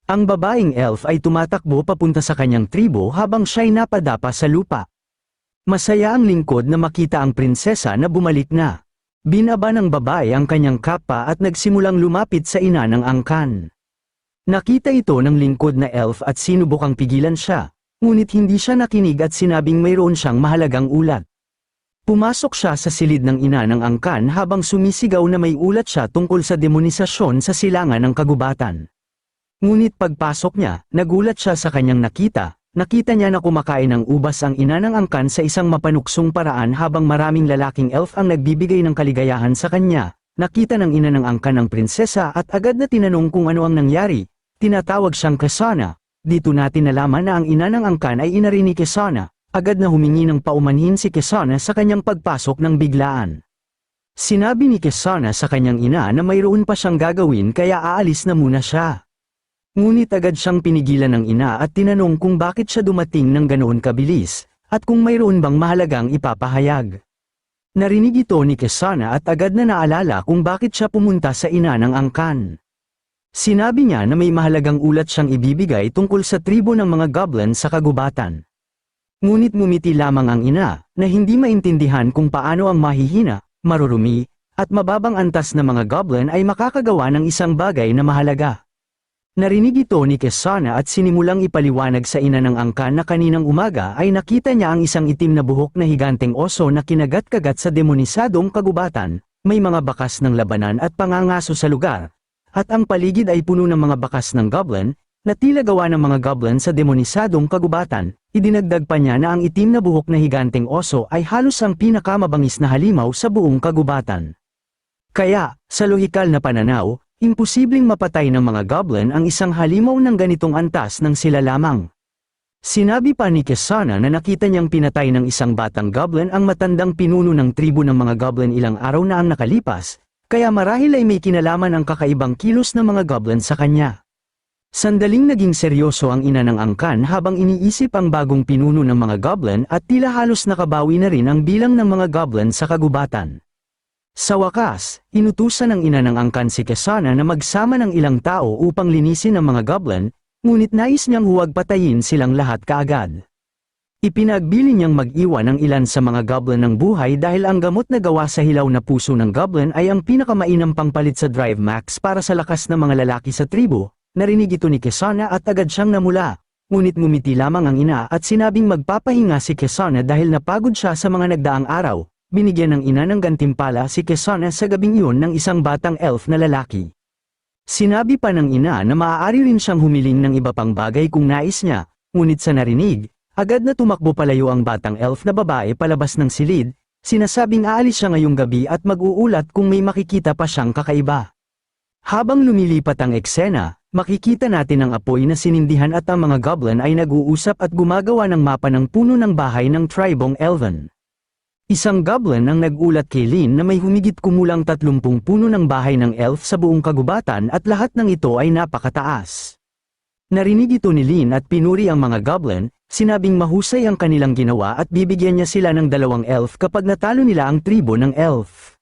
Ang babaeng elf ay tumatakbo papunta sa kanyang tribo habang siya'y napadapa sa lupa. Masaya ang lingkod na makita ang prinsesa na bumalik na. Binaba ng babae ang kanyang kapa at nagsimulang lumapit sa ina ng angkan. Nakita ito ng lingkod na elf at sinubukang pigilan siya, ngunit hindi siya nakinig at sinabing mayroon siyang mahalagang ulat. Pumasok siya sa silid ng ina ng angkan habang sumisigaw na may ulat siya tungkol sa demonisasyon sa silangan ng kagubatan. Ngunit pagpasok niya, nagulat siya sa kanyang nakita niya na kumakain ng ubas ang ina ng angkan sa isang mapanuksong paraan habang maraming lalaking elf ang nagbibigay ng kaligayahan sa kanya. Nakita ng ina ng angkan ang prinsesa at agad na tinanong kung ano ang nangyari. Tinatawag siyang Kasana. Dito natin nalaman na ang ina ng angkan ay ina rin ni Kasana. Agad na humingi ng paumanhin si Kasana sa kanyang pagpasok ng biglaan. Sinabi ni Kasana sa kanyang ina na mayroon pa siyang gagawin kaya aalis na muna siya. Ngunit agad siyang pinigilan ng ina at tinanong kung bakit siya dumating ng ganoon kabilis, at kung mayroon bang mahalagang ipapahayag. Narinig ito ni Kasana at agad na naalala kung bakit siya pumunta sa ina ng angkan. Sinabi niya na may mahalagang ulat siyang ibibigay tungkol sa tribo ng mga goblin sa kagubatan. Ngunit ngumiti lamang ang ina, na hindi maintindihan kung paano ang mahihina, marurumi, at mababang antas na mga goblin ay makakagawa ng isang bagay na mahalaga. Narinig ito ni Kasana at sinimulang ipaliwanag sa ina ng angkan na kaninang umaga ay nakita niya ang isang itim na buhok na higanteng oso na kinagat-kagat sa demonisadong kagubatan, may mga bakas ng labanan at pangangaso sa lugar, at ang paligid ay puno ng mga bakas ng goblin, na tila gawa ng mga goblin sa demonisadong kagubatan. Idinagdag pa niya na ang itim na buhok na higanteng oso ay halos ang pinakamabangis na halimaw sa buong kagubatan. Kaya, sa lohikal na pananaw, imposibleng mapatay ng mga goblin ang isang halimaw ng ganitong antas ng sila lamang. Sinabi pa ni Kasana na nakita niyang pinatay ng isang batang goblin ang matandang pinuno ng tribo ng mga goblin ilang araw na ang nakalipas, kaya marahil ay may kinalaman ang kakaibang kilos ng mga goblin sa kanya. Sandaling naging seryoso ang ina ng angkan habang iniisip ang bagong pinuno ng mga goblin at tila halos nakabawi na rin ang bilang ng mga goblin sa kagubatan. Sa wakas, inutusan ng ina ng angkan si Kasana na magsama ng ilang tao upang linisin ang mga goblin, ngunit nais niyang huwag patayin silang lahat kaagad. Ipinagbili niyang mag-iwan ng ilan sa mga goblin ng buhay dahil ang gamot na gawa sa hilaw na puso ng goblin ay ang pinakamainam pangpalit sa Drive Max para sa lakas ng mga lalaki sa tribo. Narinig ito ni Kasana at agad siyang namula, ngunit ngumiti lamang ang ina at sinabing magpapahinga si Kasana dahil napagod siya sa mga nagdaang araw. Binigyan ng ina ng gantimpala si Kasana sa gabing iyon ng isang batang elf na lalaki. Sinabi pa ng ina na maaari rin siyang humiling ng iba pang bagay kung nais niya, ngunit sa narinig, agad na tumakbo palayo ang batang elf na babae palabas ng silid, sinasabing aalis siya ngayong gabi at mag-uulat kung may makikita pa siyang kakaiba. Habang lumilipat ang eksena, makikita natin ang apoy na sinindihan at ang mga goblin ay nag-uusap at gumagawa ng mapa ng puno ng bahay ng tribong Elven. Isang goblin ang nag-ulat kay Lynn na may humigit kumulang 30 puno ng bahay ng elf sa buong kagubatan at lahat ng ito ay napakataas. Narinig ito ni Lynn at pinuri ang mga goblin, sinabing mahusay ang kanilang ginawa at bibigyan niya sila ng 2 elf kapag natalo nila ang tribo ng elf.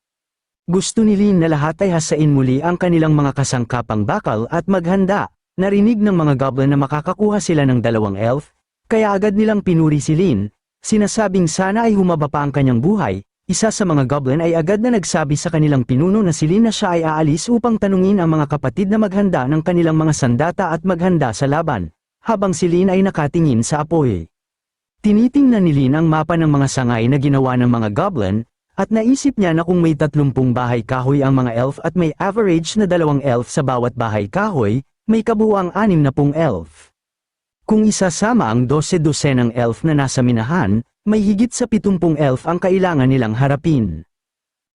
Gusto ni Lynn na lahat ay hasain muli ang kanilang mga kasangkapang bakal at maghanda. Narinig ng mga goblin na makakakuha sila ng 2 elf, kaya agad nilang pinuri si Lynn. Sinasabing sana ay humaba pa ang kanyang buhay. Isa sa mga goblin ay agad na nagsabi sa kanilang pinuno na si Lynn na siya ay aalis upang tanungin ang mga kapatid na maghanda ng kanilang mga sandata at maghanda sa laban, habang si Lynn ay nakatingin sa apoy. Tinitingnan ni Lynn ang mapa ng mga sangay na ginawa ng mga goblin, at naisip niya na kung may 30 bahay kahoy ang mga elf at may average na 2 elf sa bawat bahay kahoy, may kabuuang 60 elf. Kung isasama ang 12-dosenang elf na nasa minahan, may higit sa 70 elf ang kailangan nilang harapin.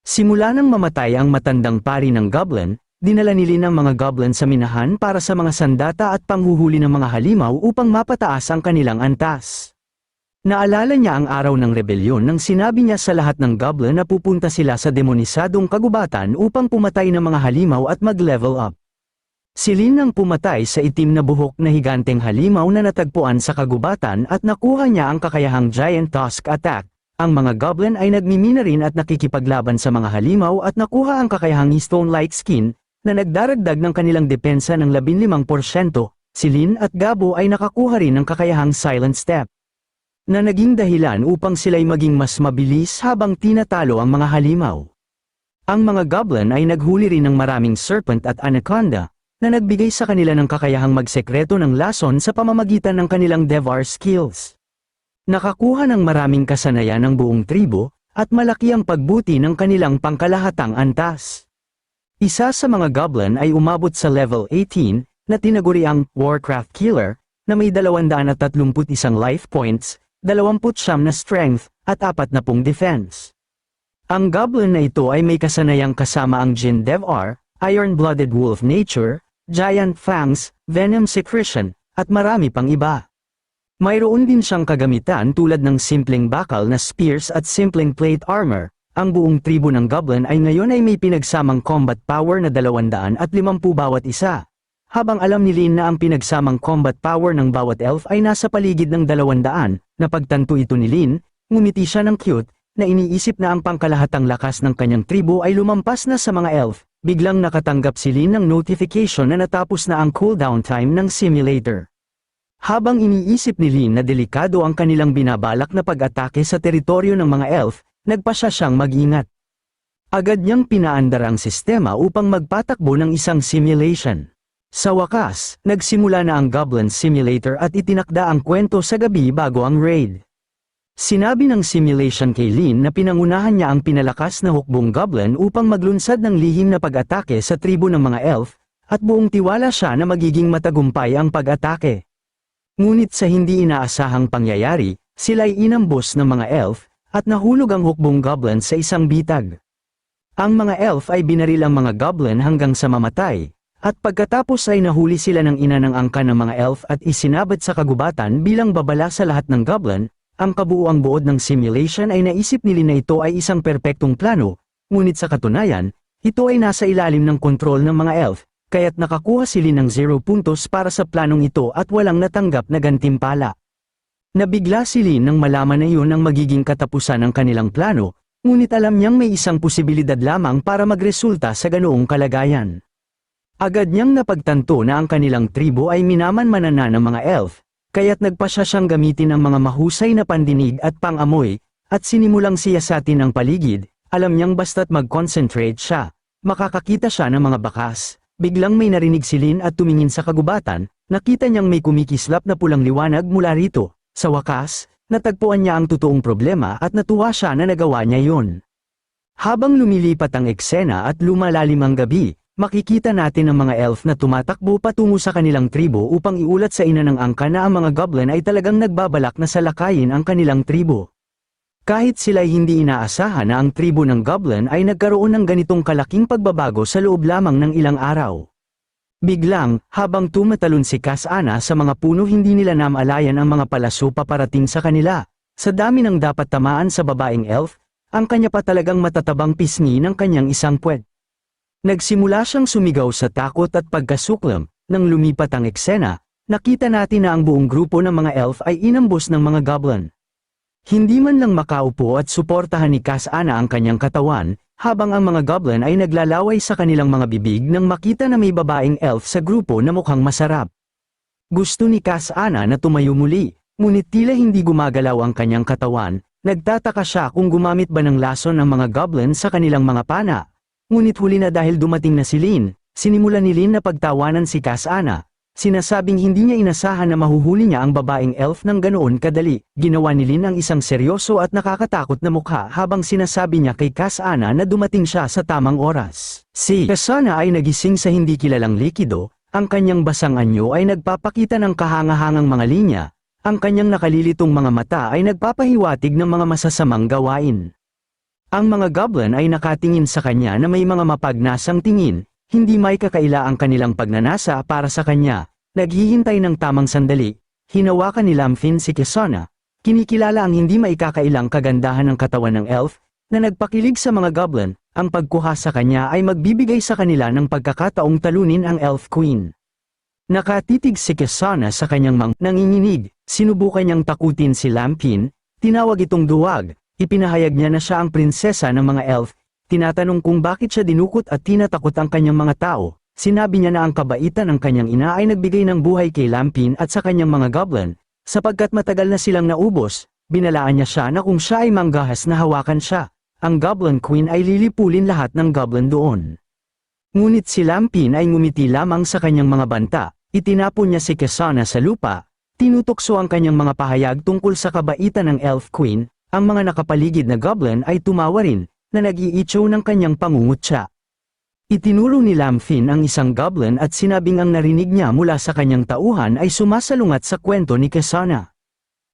Simula nang mamatay ang matandang pari ng goblin, dinala ni Lynn ang mga goblin sa minahan para sa mga sandata at panghuhuli ng mga halimaw upang mapataas ang kanilang antas. Naalala niya ang araw ng rebelyon nang sinabi niya sa lahat ng goblin na pupunta sila sa demonisadong kagubatan upang pumatay ng mga halimaw at mag-level up. Si Lynn ang pumatay sa itim na buhok na higanteng halimaw na natagpuan sa kagubatan at nakuha niya ang kakayahang Giant Tusk Attack. Ang mga goblin ay nagmimina rin at nakikipaglaban sa mga halimaw at nakuha ang kakayahang Stone Light Skin, na nagdaragdag ng kanilang depensa ng 15%. Si Lin at Gabo ay nakakuha rin ng kakayahang silent step, na naging dahilan upang sila'y maging mas mabilis habang tinatalo ang mga halimaw. Ang mga goblin ay naghuli rin ng maraming serpent at anaconda, na nagbigay sa kanila ng kakayahang magsekreto ng lason sa pamamagitan ng kanilang Devar skills. Nakakuha ng maraming kasanayan ng buong tribo, at malaki ang pagbuti ng kanilang pangkalahatang antas. Isa sa mga goblin ay umabot sa level 18, na tinaguri ang Warcraft Killer, na may 231 life points, 29 na strength, at 40 defense. Ang goblin na ito ay may kasanayang kasama ang Jin Devar, Iron-Blooded Wolf Nature, Giant Fangs, Venom Secretion, at marami pang iba. Mayroon din siyang kagamitan tulad ng simpleng bakal na spears at simpleng plate armor. Ang buong tribo ng goblin ay ngayon ay may pinagsamang combat power na 250 bawat isa. Habang alam ni Lin na ang pinagsamang combat power ng bawat elf ay nasa paligid ng 200, napagtanto ito ni Lin, ngumiti siya ng cute, na iniisip na ang pangkalahatang lakas ng kanyang tribo ay lumampas na sa mga elf. Biglang nakatanggap si Lin ng notification na natapos na ang cooldown time ng simulator. Habang iniisip ni Lin na delikado ang kanilang binabalak na pag-atake sa teritoryo ng mga elf, nagpasya siyang mag-ingat. Agad niyang pinaandar ang sistema upang magpatakbo ng isang simulation. Sa wakas, nagsimula na ang Goblin Simulator at itinakda ang kwento sa gabi bago ang raid. Sinabi ng simulation kay Lin na pinangunahan niya ang pinalakas na hukbong goblin upang maglunsad ng lihim na pag-atake sa tribo ng mga elf, at buong tiwala siya na magiging matagumpay ang pag-atake. Ngunit sa hindi inaasahang pangyayari, sila'y inambos ng mga elf, at nahulog ang hukbong goblin sa isang bitag. Ang mga elf ay binaril ang mga goblin hanggang sa mamatay, at pagkatapos ay nahuli sila ng ina ng angkan ng mga elf at isinabad sa kagubatan bilang babala sa lahat ng goblin. Ang kabuuang buod ng simulation ay naisip ni Lin na ito ay isang perpektong plano, ngunit sa katunayan, ito ay nasa ilalim ng kontrol ng mga elf, kaya't nakakuha si Lin ng 0 puntos para sa planong ito at walang natanggap na gantimpala. Nabigla si Lin nang malaman na yun ang magiging katapusan ng kanilang plano, ngunit alam niyang may isang posibilidad lamang para magresulta sa ganoong kalagayan. Agad niyang napagtanto na ang kanilang tribo ay minamanmanan ng mga elf, kaya't nagpasya siyang gamitin ang mga mahusay na pandinig at pang-amoy, at sinimulang siyasatin ang paligid. Alam niyang basta't mag-concentrate siya, makakakita siya ng mga bakas. Biglang may narinig si Lin at tumingin sa kagubatan, nakita niyang may kumikislap na pulang liwanag mula rito. Sa wakas, natagpuan niya ang totoong problema at natuwa siya na nagawa niya yun. Habang lumilipat ang eksena at lumalalim ang gabi, makikita natin ang mga elf na tumatakbo patungo sa kanilang tribo upang iulat sa ina ng angka na ang mga goblin ay talagang nagbabalak na salakayin ang kanilang tribo. Kahit sila'y hindi inaasahan na ang tribo ng goblin ay nagkaroon ng ganitong kalaking pagbabago sa loob lamang ng ilang araw. Biglang, habang tumatalon si Kasana sa mga puno hindi nila namalayan ang mga palaso paparating sa kanila. Sa dami ng dapat tamaan sa babaeng elf, ang kanya pa talagang matatabang pisngi ng kanyang isang puwet. Nagsimula siyang sumigaw sa takot at pagkasuklam. Nang lumipat ang eksena, nakita natin na ang buong grupo ng mga elf ay inambos ng mga goblin. Hindi man lang makaupo at suportahan ni Kasana ang kanyang katawan, habang ang mga goblin ay naglalaway sa kanilang mga bibig nang makita na may babaeng elf sa grupo na mukhang masarap. Gusto ni Kasana na tumayo muli, ngunit tila hindi gumagalaw ang kanyang katawan. Nagtataka siya kung gumamit ba ng lason ang mga goblin sa kanilang mga pana. Ngunit huli na dahil dumating na si Lin, sinimulan ni Lin na pagtawanan si Kasana. Sinasabing hindi niya inasahan na mahuhuli niya ang babaeng elf ng ganoon kadali. Ginawa ni Lin ang isang seryoso at nakakatakot na mukha habang sinasabi niya kay Kasana na dumating siya sa tamang oras. Si Kasana ay nagising sa hindi kilalang likido, ang kanyang basang anyo ay nagpapakita ng kahangahangang mga linya, ang kanyang nakalilitong mga mata ay nagpapahiwatig ng mga masasamang gawain. Ang mga goblin ay nakatingin sa kanya na may mga mapagnasang tingin, hindi may kakaila ang kanilang pagnanasa para sa kanya. Naghihintay ng tamang sandali, hinawakan ni Lamfin si Kasana, kinikilala ang hindi maikakailang kagandahan ng katawan ng elf, na nagpakilig sa mga goblin. Ang pagkuha sa kanya ay magbibigay sa kanila ng pagkakataong talunin ang elf queen. Nakatitig si Kasana sa kanyang nanginginig, sinubukan niyang takutin si Lamfin, tinawag itong duwag. Ipinahayag niya na siya ang prinsesa ng mga elf, tinatanong kung bakit siya dinukot at tinatakot ang kanyang mga tao. Sinabi niya na ang kabaitan ng kanyang ina ay nagbigay ng buhay kay Lampin at sa kanyang mga goblin, sapagkat matagal na silang naubos, binalaan niya siya na kung siya ay manggahas na hawakan siya, ang Goblin Queen ay lilipulin lahat ng goblin doon. Ngunit si Lampin ay ngumiti lamang sa kanyang mga banta, itinapon niya si Kesana sa lupa, tinutokso ang kanyang mga pahayag tungkol sa kabaitan ng Elf Queen, ang mga nakapaligid na goblin ay tumawa rin, na nag-iitso ng kanyang pangungutya. Itinuro ni Lampin ang isang goblin at sinabing ang narinig niya mula sa kanyang tauhan ay sumasalungat sa kwento ni Kesana.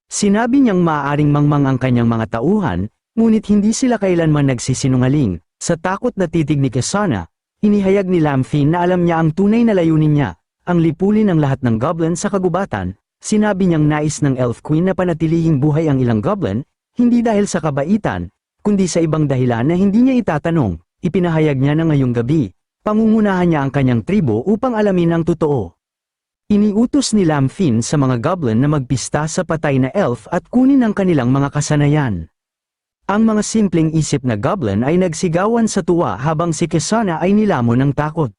Sinabi niyang maaaring mangmang ang kanyang mga tauhan, ngunit hindi sila kailanman nagsisinungaling. Sa takot na titig ni Kesana, inihayag ni Lampin na alam niya ang tunay na layunin niya, ang lipulin ng lahat ng goblin sa kagubatan. Sinabi niyang nais ng Elf Queen na panatilihing buhay ang ilang goblin, hindi dahil sa kabaitan, kundi sa ibang dahilan na hindi niya itatanong. Ipinahayag niya na ngayong gabi, pangungunahan niya ang kanyang tribo upang alamin ang totoo. Iniutos ni Lampin sa mga goblin na magpista sa patay na elf at kunin ang kanilang mga kasanayan. Ang mga simpleng isip na goblin ay nagsigawan sa tuwa habang si Kesana ay nilamon ng takot.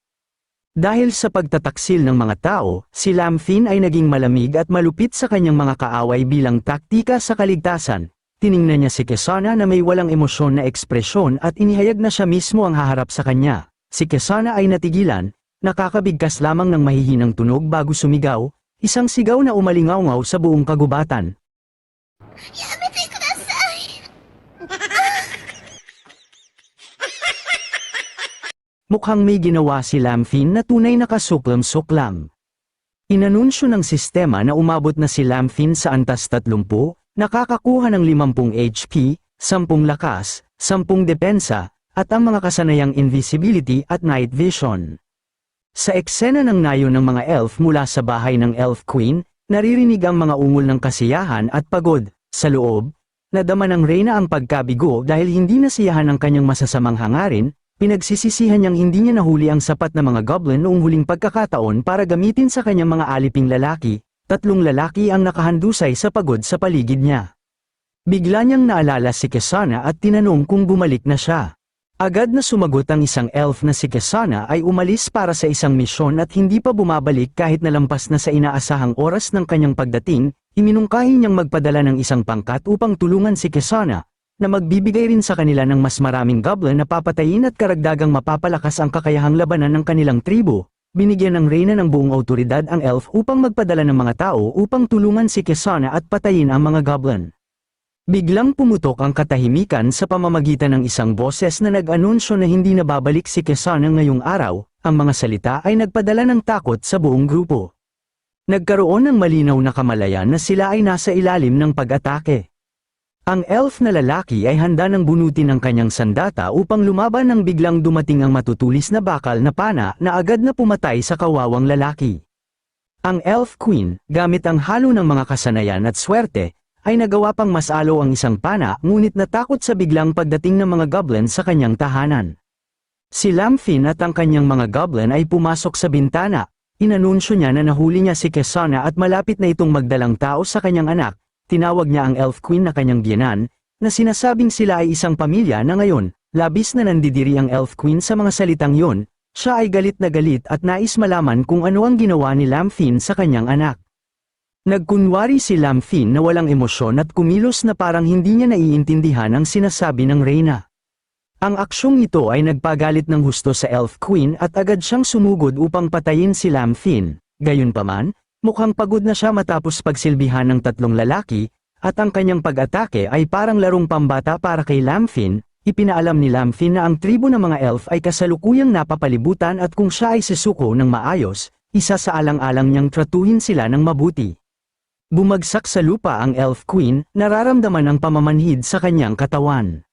Dahil sa pagtataksil ng mga tao, si Lampin ay naging malamig at malupit sa kanyang mga kaaway bilang taktika sa kaligtasan. Tiningnan niya si Kesana na may walang emosyon na ekspresyon at inihayag na siya mismo ang haharap sa kanya. Si Kesana ay natigilan, nakakabigkas lamang ng mahihinang tunog bago sumigaw, isang sigaw na umalingaw-ngaw sa buong kagubatan. Yamete kudasai! Mukhang may ginawa si Lampin na tunay na kasuklam-suklam. Inanunsyo ng sistema na umabot na si Lampin sa antas 30, nakakakuha ng 50 HP, 10 lakas, 10 depensa, at ang mga kasanayang invisibility at night vision. Sa eksena ng nayo ng mga elf mula sa bahay ng Elf Queen, naririnig ang mga ungol ng kasiyahan at pagod. Sa loob, nadama ng Reyna ang pagkabigo dahil hindi nasiyahan ang kanyang masasamang hangarin, pinagsisisihan niyang hindi niya nahuli ang sapat na mga goblin noong huling pagkakataon para gamitin sa kanyang mga aliping lalaki. 3 lalaki ang nakahandusay sa pagod sa paligid niya. Bigla niyang naalala si Kesana at tinanong kung bumalik na siya. Agad na sumagot ang isang elf na si Kesana ay umalis para sa isang misyon at hindi pa bumabalik kahit nalampas na sa inaasahang oras ng kanyang pagdating. Iminungkahi niyang magpadala ng isang pangkat upang tulungan si Kesana, na magbibigay rin sa kanila ng mas maraming goblin na papatayin at karagdagang mapapalakas ang kakayahang labanan ng kanilang tribo. Binigyan ng Reyna ng buong awtoridad ang elf upang magpadala ng mga tao upang tulungan si Kesana at patayin ang mga goblin. Biglang pumutok ang katahimikan sa pamamagitan ng isang boses na nag-anunsyo na hindi na babalik si Kesana ngayong araw. Ang mga salita ay nagpadala ng takot sa buong grupo. Nagkaroon ng malinaw na kamalayan na sila ay nasa ilalim ng pag-atake. Ang elf na lalaki ay handa ng bunutin ang kanyang sandata upang lumaban nang biglang dumating ang matutulis na bakal na pana na agad na pumatay sa kawawang lalaki. Ang Elf Queen, gamit ang halo ng mga kasanayan at swerte, ay nagawa pang masalo ang isang pana ngunit natakot sa biglang pagdating ng mga goblin sa kanyang tahanan. Si Lampin at ang kanyang mga goblin ay pumasok sa bintana. Inanunsyo niya na nahuli niya si Kesana at malapit na itong magdalang tao sa kanyang anak. Tinawag niya ang Elf Queen na kanyang biyenan, na sinasabing sila ay isang pamilya na ngayon, labis na nandidiri ang Elf Queen sa mga salitang yon. Siya ay galit na galit at nais malaman kung ano ang ginawa ni Lampin sa kanyang anak. Nagkunwari si Lampin na walang emosyon at kumilos na parang hindi niya naiintindihan ang sinasabi ng Reyna. Ang aksyong ito ay nagpagalit ng husto sa Elf Queen at agad siyang sumugod upang patayin si Lampin. Gayunpaman, mukhang pagod na siya matapos pagsilbihan ng 3 lalaki, at ang kanyang pag-atake ay parang larong pambata para kay Lampin. Ipinaalam ni Lampin na ang tribo ng mga elf ay kasalukuyang napapalibutan at kung siya ay susuko ng maayos, isa sa alang-alang niyang tratuhin sila ng mabuti. Bumagsak sa lupa ang Elf Queen, nararamdaman ang pamamanhid sa kanyang katawan.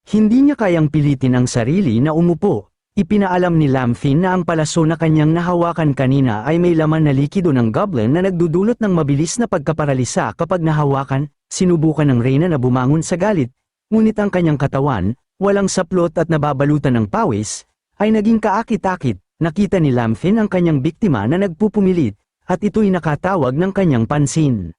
Hindi niya kayang pilitin ang sarili na umupo. Ipinaalam ni Lampin na ang palaso na kanyang nahawakan kanina ay may laman na likido ng goblin na nagdudulot ng mabilis na pagkaparalisa kapag nahawakan. Sinubukan ng Reyna na bumangon sa galit, ngunit ang kanyang katawan, walang saplot at nababalutan ng pawis, ay naging kaakit-akit. Nakita ni Lampin ang kanyang biktima na nagpupumilit, at ito'y nakatawag ng kanyang pansin.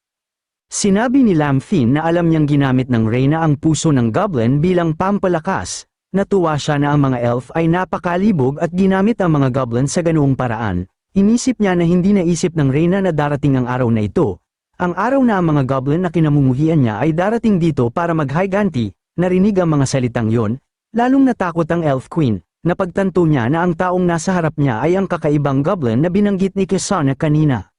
Sinabi ni Lampin na alam niyang ginamit ng Reyna ang puso ng goblin bilang pampalakas, Natuwa siya na ang mga elf ay napakalibog at ginamit ang mga goblin sa ganoong paraan. Inisip niya na hindi naisip ng Reyna na darating ang araw na ito. Ang araw na ang mga goblin na kinamumuhian niya ay darating dito para maghiganti. Narinig ang mga salitang yon, lalong natakot ang Elf Queen. Napagtanto niya na ang taong nasa harap niya ay ang kakaibang goblin na binanggit ni Kisana kanina.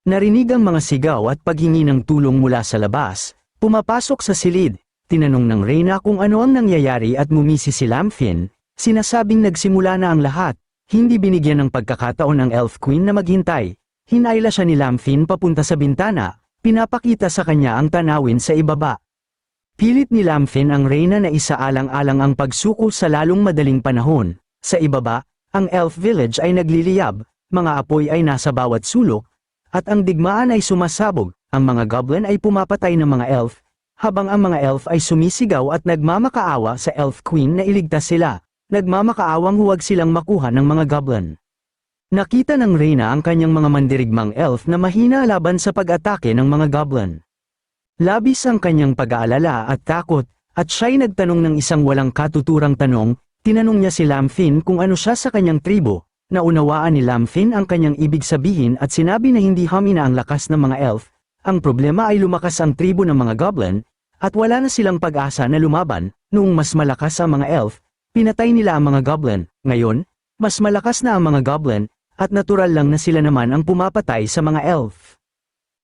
Narinig ang mga sigaw at paghingi ng tulong mula sa labas. Pumapasok sa silid, tinanong ng Reyna kung ano ang nangyayari at ngumisi si Lamfin. Sinasabing nagsimula na ang lahat, hindi binigyan ng pagkakataon ng Elf Queen na maghintay. Hinayla siya ni Lamfin papunta sa bintana, pinapakita sa kanya ang tanawin sa ibaba. Pilit ni Lamfin ang Reyna na isaalang-alang ang pagsuko sa lalong madaling panahon. Sa ibaba, ang Elf Village ay nagliliyab, mga apoy ay nasa bawat sulok, at ang digmaan ay sumasabog, ang mga goblin ay pumapatay ng mga elf, habang ang mga elf ay sumisigaw at nagmamakaawa sa Elf Queen na iligtas sila, nagmamakaawang huwag silang makuha ng mga goblin. Nakita ng Reyna ang kanyang mga mandirigmang elf na mahina laban sa pag-atake ng mga goblin. Labis ang kanyang pag-aalala at takot, at siya'y nagtanong ng isang walang katuturang tanong. Tinanong niya si Lamfin kung ano siya sa kanyang tribo. Naunawaan ni Lamfin ang kanyang ibig sabihin at sinabi na hindi hamina ang lakas ng mga elf. Ang problema ay lumakas ang tribo ng mga goblin, at wala na silang pag-asa na lumaban. Noong mas malakas ang mga elf, pinatay nila ang mga goblin. Ngayon, mas malakas na ang mga goblin, at natural lang na sila naman ang pumapatay sa mga elf.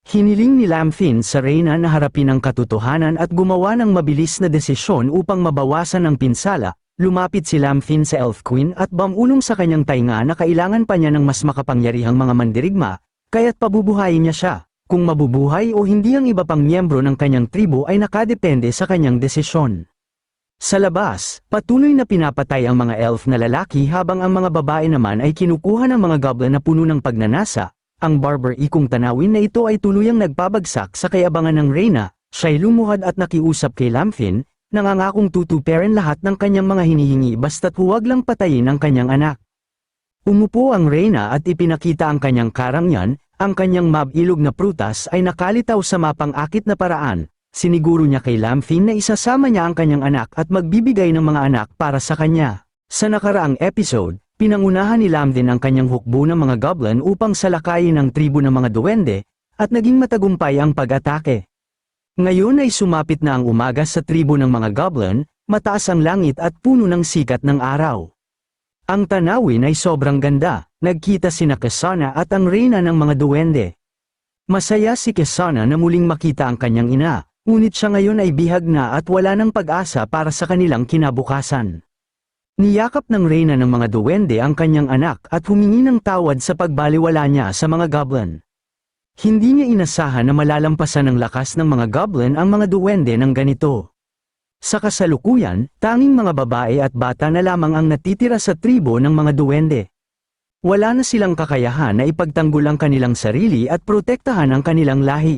Hiniling ni Lamfin sa Reyna na harapin ang katotohanan at gumawa ng mabilis na desisyon upang mabawasan ang pinsala. Lumapit si Lamfin sa Elf Queen at bumulong sa kanyang tainga na kailangan pa niya ng mas makapangyarihang mga mandirigma, kaya't pabubuhayin niya siya. Kung mabubuhay o hindi ang iba pang miyembro ng kanyang tribo ay nakadepende sa kanyang desisyon. Sa labas, patuloy na pinapatay ang mga elf na lalaki habang ang mga babae naman ay kinukuha ng mga goblin na puno ng pagnanasa. Ang barber-ikong tanawin na ito ay tuluyang nagpabagsak sa kayabangan ng Reyna. Siya'y lumuhad at nakiusap kay Lamfin, nangangakong tutuperin lahat ng kanyang mga hinihingi basta't huwag lang patayin ang kanyang anak. Umupo ang Reyna at ipinakita ang kanyang karangyan, ang kanyang mabilog na prutas ay nakalitaw sa mapang-akit na paraan. Siniguro niya kay Lamfin na isasama niya ang kanyang anak at magbibigay ng mga anak para sa kanya. Sa nakaraang episode, pinangunahan ni Lamfin ang kanyang hukbo ng mga goblin upang salakayin ang tribo ng mga duwende, at naging matagumpay ang pag-atake. Ngayon ay sumapit na ang umaga sa tribo ng mga goblin, mataas ang langit at puno ng sikat ng araw. Ang tanawin ay sobrang ganda, nagkita sina Kisana at ang Reyna ng mga duwende. Masaya si Kisana na muling makita ang kanyang ina, ngunit siya ngayon ay bihag na at wala ng pag-asa para sa kanilang kinabukasan. Niyakap ng Reyna ng mga duwende ang kanyang anak at humingi ng tawad sa pagbaliwala niya sa mga goblin. Hindi niya inasahan na malalampasan ng lakas ng mga goblin ang mga duwende ng ganito. Sa kasalukuyan, tanging mga babae at bata na lamang ang natitira sa tribo ng mga duwende. Wala na silang kakayahan na ipagtanggol ang kanilang sarili at protektahan ang kanilang lahi.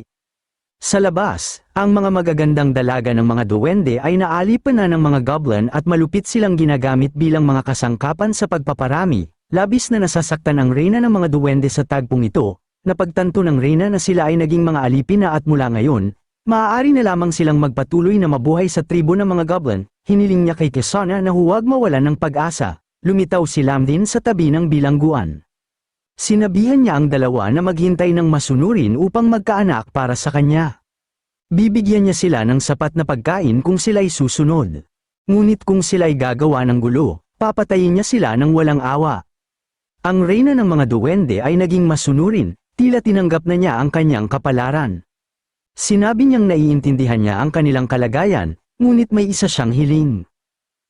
Sa labas, ang mga magagandang dalaga ng mga duwende ay naalipan na ng mga goblin at malupit silang ginagamit bilang mga kasangkapan sa pagpaparami. Labis na nasasaktan ang Reyna ng mga duwende sa tagpong ito. Napagtanto ng Reyna na sila ay naging mga alipin na at mula ngayon, maaari na lamang silang magpatuloy na mabuhay sa tribo ng mga goblin. Hiniling niya kay Kisana na huwag mawalan ng pag-asa. Lumitaw si Lamfin sa tabi ng bilangguan. Sinabihan niya ang dalawa na maghintay ng masunurin upang magkaanak para sa kanya. Bibigyan niya sila ng sapat na pagkain kung sila'y susunod. Ngunit kung sila'y gagawa ng gulo, papatayin niya sila ng walang awa. Ang Reyna ng mga duwende ay naging masunurin, tila tinanggap na niya ang kanyang kapalaran. Sinabi niyang naiintindihan niya ang kanilang kalagayan, ngunit may isa siyang hiling.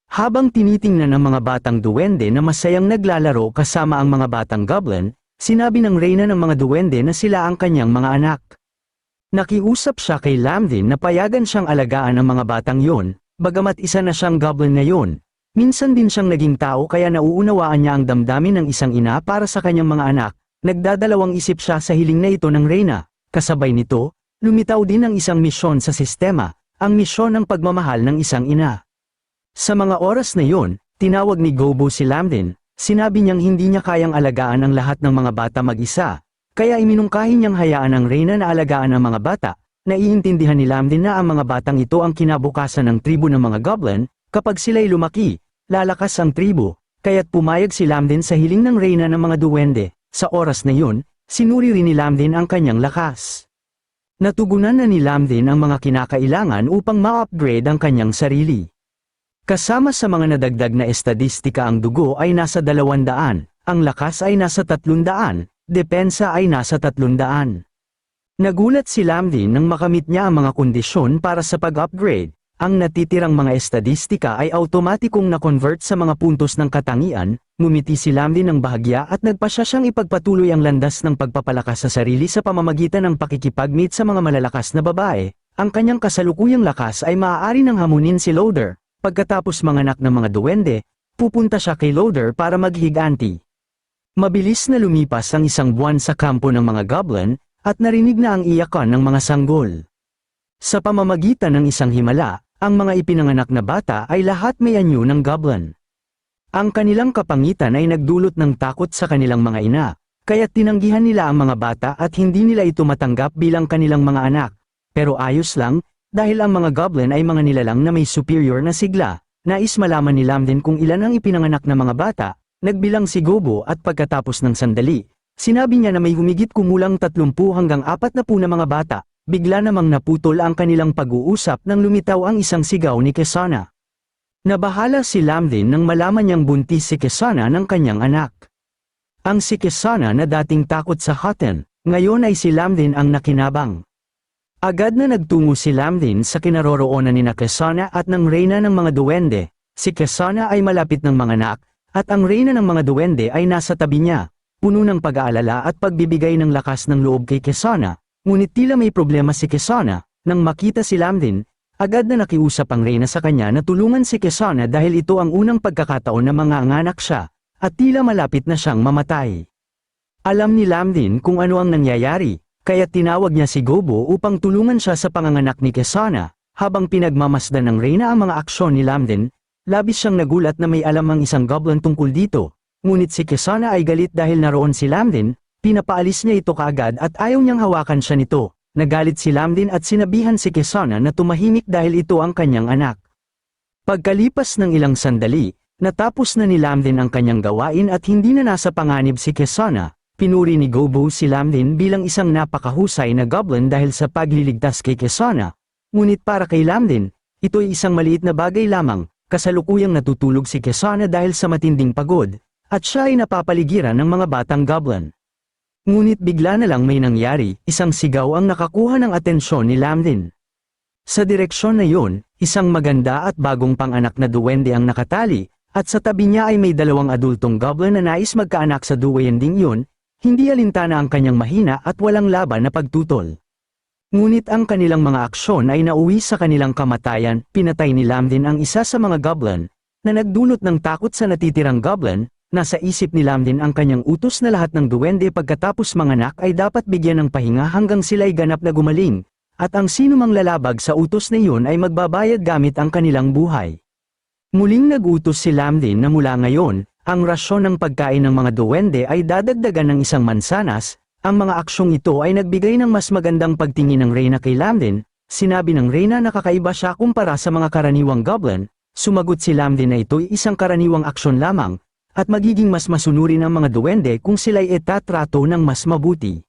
Habang tinitingnan ng mga batang duwende na masayang naglalaro kasama ang mga batang goblin, sinabi ng Reyna ng mga duwende na sila ang kanyang mga anak. Nakiusap siya kay Lamfin na payagan siyang alagaan ang mga batang yon, bagamat isa na siyang goblin ngayon. Minsan din siyang naging tao kaya nauunawaan niya ang damdamin ng isang ina para sa kanyang mga anak. Nagdadalawang isip siya sa hiling na ito ng Reyna. Kasabay nito, lumitaw din ang isang misyon sa sistema, ang misyon ng pagmamahal ng isang ina. Sa mga oras na yon, tinawag ni Gobo si Lamfin. Sinabi niyang hindi niya kayang alagaan ang lahat ng mga bata mag-isa, kaya iminungkahi niyang hayaan ang Reyna na alagaan ang mga bata. Naiintindihan ni Lamfin na ang mga batang ito ang kinabukasan ng tribo ng mga goblin. Kapag sila'y lumaki, lalakas ang tribo, kaya't pumayag si Lamden sa hiling ng reyna ng mga duwende. Sa oras na yun, sinuri rin ni Lamden ang kanyang lakas. Natugunan na ni Lamden ang mga kinakailangan upang ma-upgrade ang kanyang sarili. Kasama sa mga nadagdag na estadistika ang dugo ay nasa 200, ang lakas ay nasa 300, depensa ay nasa 300. Nagulat si Lamden nang makamit niya ang mga kondisyon para sa pag-upgrade. Ang natitirang mga estadistika ay automatikong na-convert sa mga puntos ng katangian. Ngumiti si Lamden ng bahagya at nagpasya siyang ipagpatuloy ang landas ng pagpapalakas sa sarili sa pamamagitan ng pakikipag-meet sa mga malalakas na babae. Ang kanyang kasalukuyang lakas ay maaari nang hamunin si Loader. Pagkatapos manganak ng mga duwende, pupunta siya kay Loader para maghiganti. Mabilis na lumipas ang 1 buwan sa kampo ng mga goblin, at narinig na ang iyakan ng mga sanggol. Sa pamamagitan ng isang himala, ang mga ipinanganak na bata ay lahat may anyo ng goblin. Ang kanilang kapangitan ay nagdulot ng takot sa kanilang mga ina, kaya't tinanggihan nila ang mga bata at hindi nila ito matanggap bilang kanilang mga anak. Pero ayos lang, dahil ang mga goblin ay mga nilalang na may superior na sigla. Nais malaman ni Lamden kung ilan ang ipinanganak na mga bata. Nagbilang si Gobo at pagkatapos ng sandali, sinabi niya na may humigit kumulang 30 hanggang 40 na mga bata. Bigla namang naputol ang kanilang pag-uusap nang lumitaw ang isang sigaw ni Kesana. Nabahala si Lamden nang malaman niyang buntis si Kesana ng kanyang anak. Ang si Kesana na dating takot sa Hutton, ngayon ay si Lamden ang nakinabang. Agad na nagtungo si Lamden sa kinaroroonan ni Kesana at ng reyna ng mga duwende. Si Kesana ay malapit ng manganak, at ang reyna ng mga duwende ay nasa tabi niya, puno ng pag-aalala at pagbibigay ng lakas ng loob kay Kesana. Ngunit tila may problema si Kesana. Nang makita si Lamden, agad na nakiusap ang reyna sa kanya na tulungan si Kesana dahil ito ang unang pagkakataon na manganganak siya, at tila malapit na siyang mamatay. Alam ni Lamden kung ano ang nangyayari, kaya tinawag niya si Gobo upang tulungan siya sa panganganak ni Kesana. Habang pinagmamasdan ng reyna ang mga aksyon ni Lamden, labis siyang nagulat na may alam ang isang goblin tungkol dito. Ngunit si Kesana ay galit dahil naroon si Lamden. Pinapaalis niya ito kaagad at ayaw niyang hawakan siya nito. Nagalit si Lamden at sinabihan si Kesana na tumahimik dahil ito ang kanyang anak. Pagkalipas ng ilang sandali, natapos na ni Lamden ang kanyang gawain at hindi na nasa panganib si Kesana. Pinuri ni Gobo si Lamden bilang isang napakahusay na goblin dahil sa pagliligtas kay Kesana. Ngunit para kay Lamden, ito ay isang maliit na bagay lamang. Kasalukuyang natutulog si Kesana dahil sa matinding pagod, at siya ay napapaligiran ng mga batang goblin. Ngunit bigla na lang may nangyari, isang sigaw ang nakakuha ng atensyon ni Lamden. Sa direksyon na yun, isang maganda at bagong panganak na duwende ang nakatali, at sa tabi niya ay may 2 adultong goblin na nais magkaanak sa duwending yun, hindi alintana ang kanyang mahina at walang laban na pagtutol. Ngunit ang kanilang mga aksyon ay nauwi sa kanilang kamatayan. Pinatay ni Lamden ang isa sa mga goblin, na nagdulot ng takot sa natitirang goblin. Nasa isip ni Lamden ang kanyang utos na lahat ng duwende pagkatapos manganak ay dapat bigyan ng pahinga hanggang sila'y ganap na gumaling, at ang sinumang lalabag sa utos na iyon ay magbabayad gamit ang kanilang buhay. Muling nag-utos si Lamden na mula ngayon, ang rasyon ng pagkain ng mga duwende ay dadagdagan ng 1 mansanas. Ang mga aksyong ito ay nagbigay ng mas magandang pagtingin ng reyna kay Lamden. Sinabi ng reyna na kakaiba siya kumpara sa mga karaniwang goblin. Sumagot si Lamden na ito'y isang karaniwang aksyon lamang, at magiging mas masunurin ang mga duwende kung sila'y itatrato ng mas mabuti.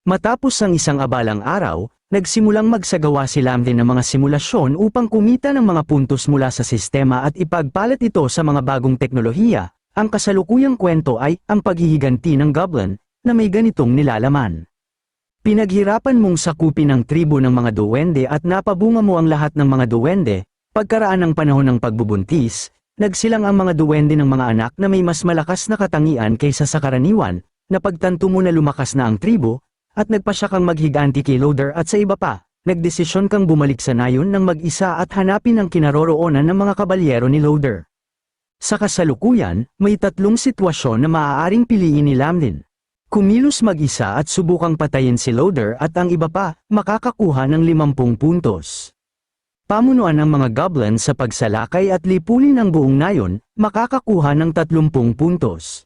Matapos ang isang abalang araw, nagsimulang magsagawa si Lamden ng mga simulasyon upang kumita ng mga puntos mula sa sistema at ipagpalit ito sa mga bagong teknolohiya. Ang kasalukuyang kwento ay ang paghihiganti ng goblin na may ganitong nilalaman. Pinaghirapan mong sakupin ang tribo ng mga duwende at napabunga mo ang lahat ng mga duwende. Pagkaraan ng panahon ng pagbubuntis, nagsilang ang mga duwende ng mga anak na may mas malakas na katangian kaysa sa karaniwan. Napagtanto mo na lumakas na ang tribo, at nagpasya kang maghiganti kay Loader at sa iba pa. Nagdesisyon kang bumalik sa nayon ng mag-isa at hanapin ang kinaroroonan ng mga kabalyero ni Loader. Sa kasalukuyan, may 3 sitwasyon na maaaring piliin ni Lamden. Kumilos mag-isa at subukang patayin si Loader at ang iba pa, makakakuha ng 50 puntos. Pamunuan ng mga goblin sa pagsalakay at lipulin ang buong nayon, makakakuha ng 30 puntos.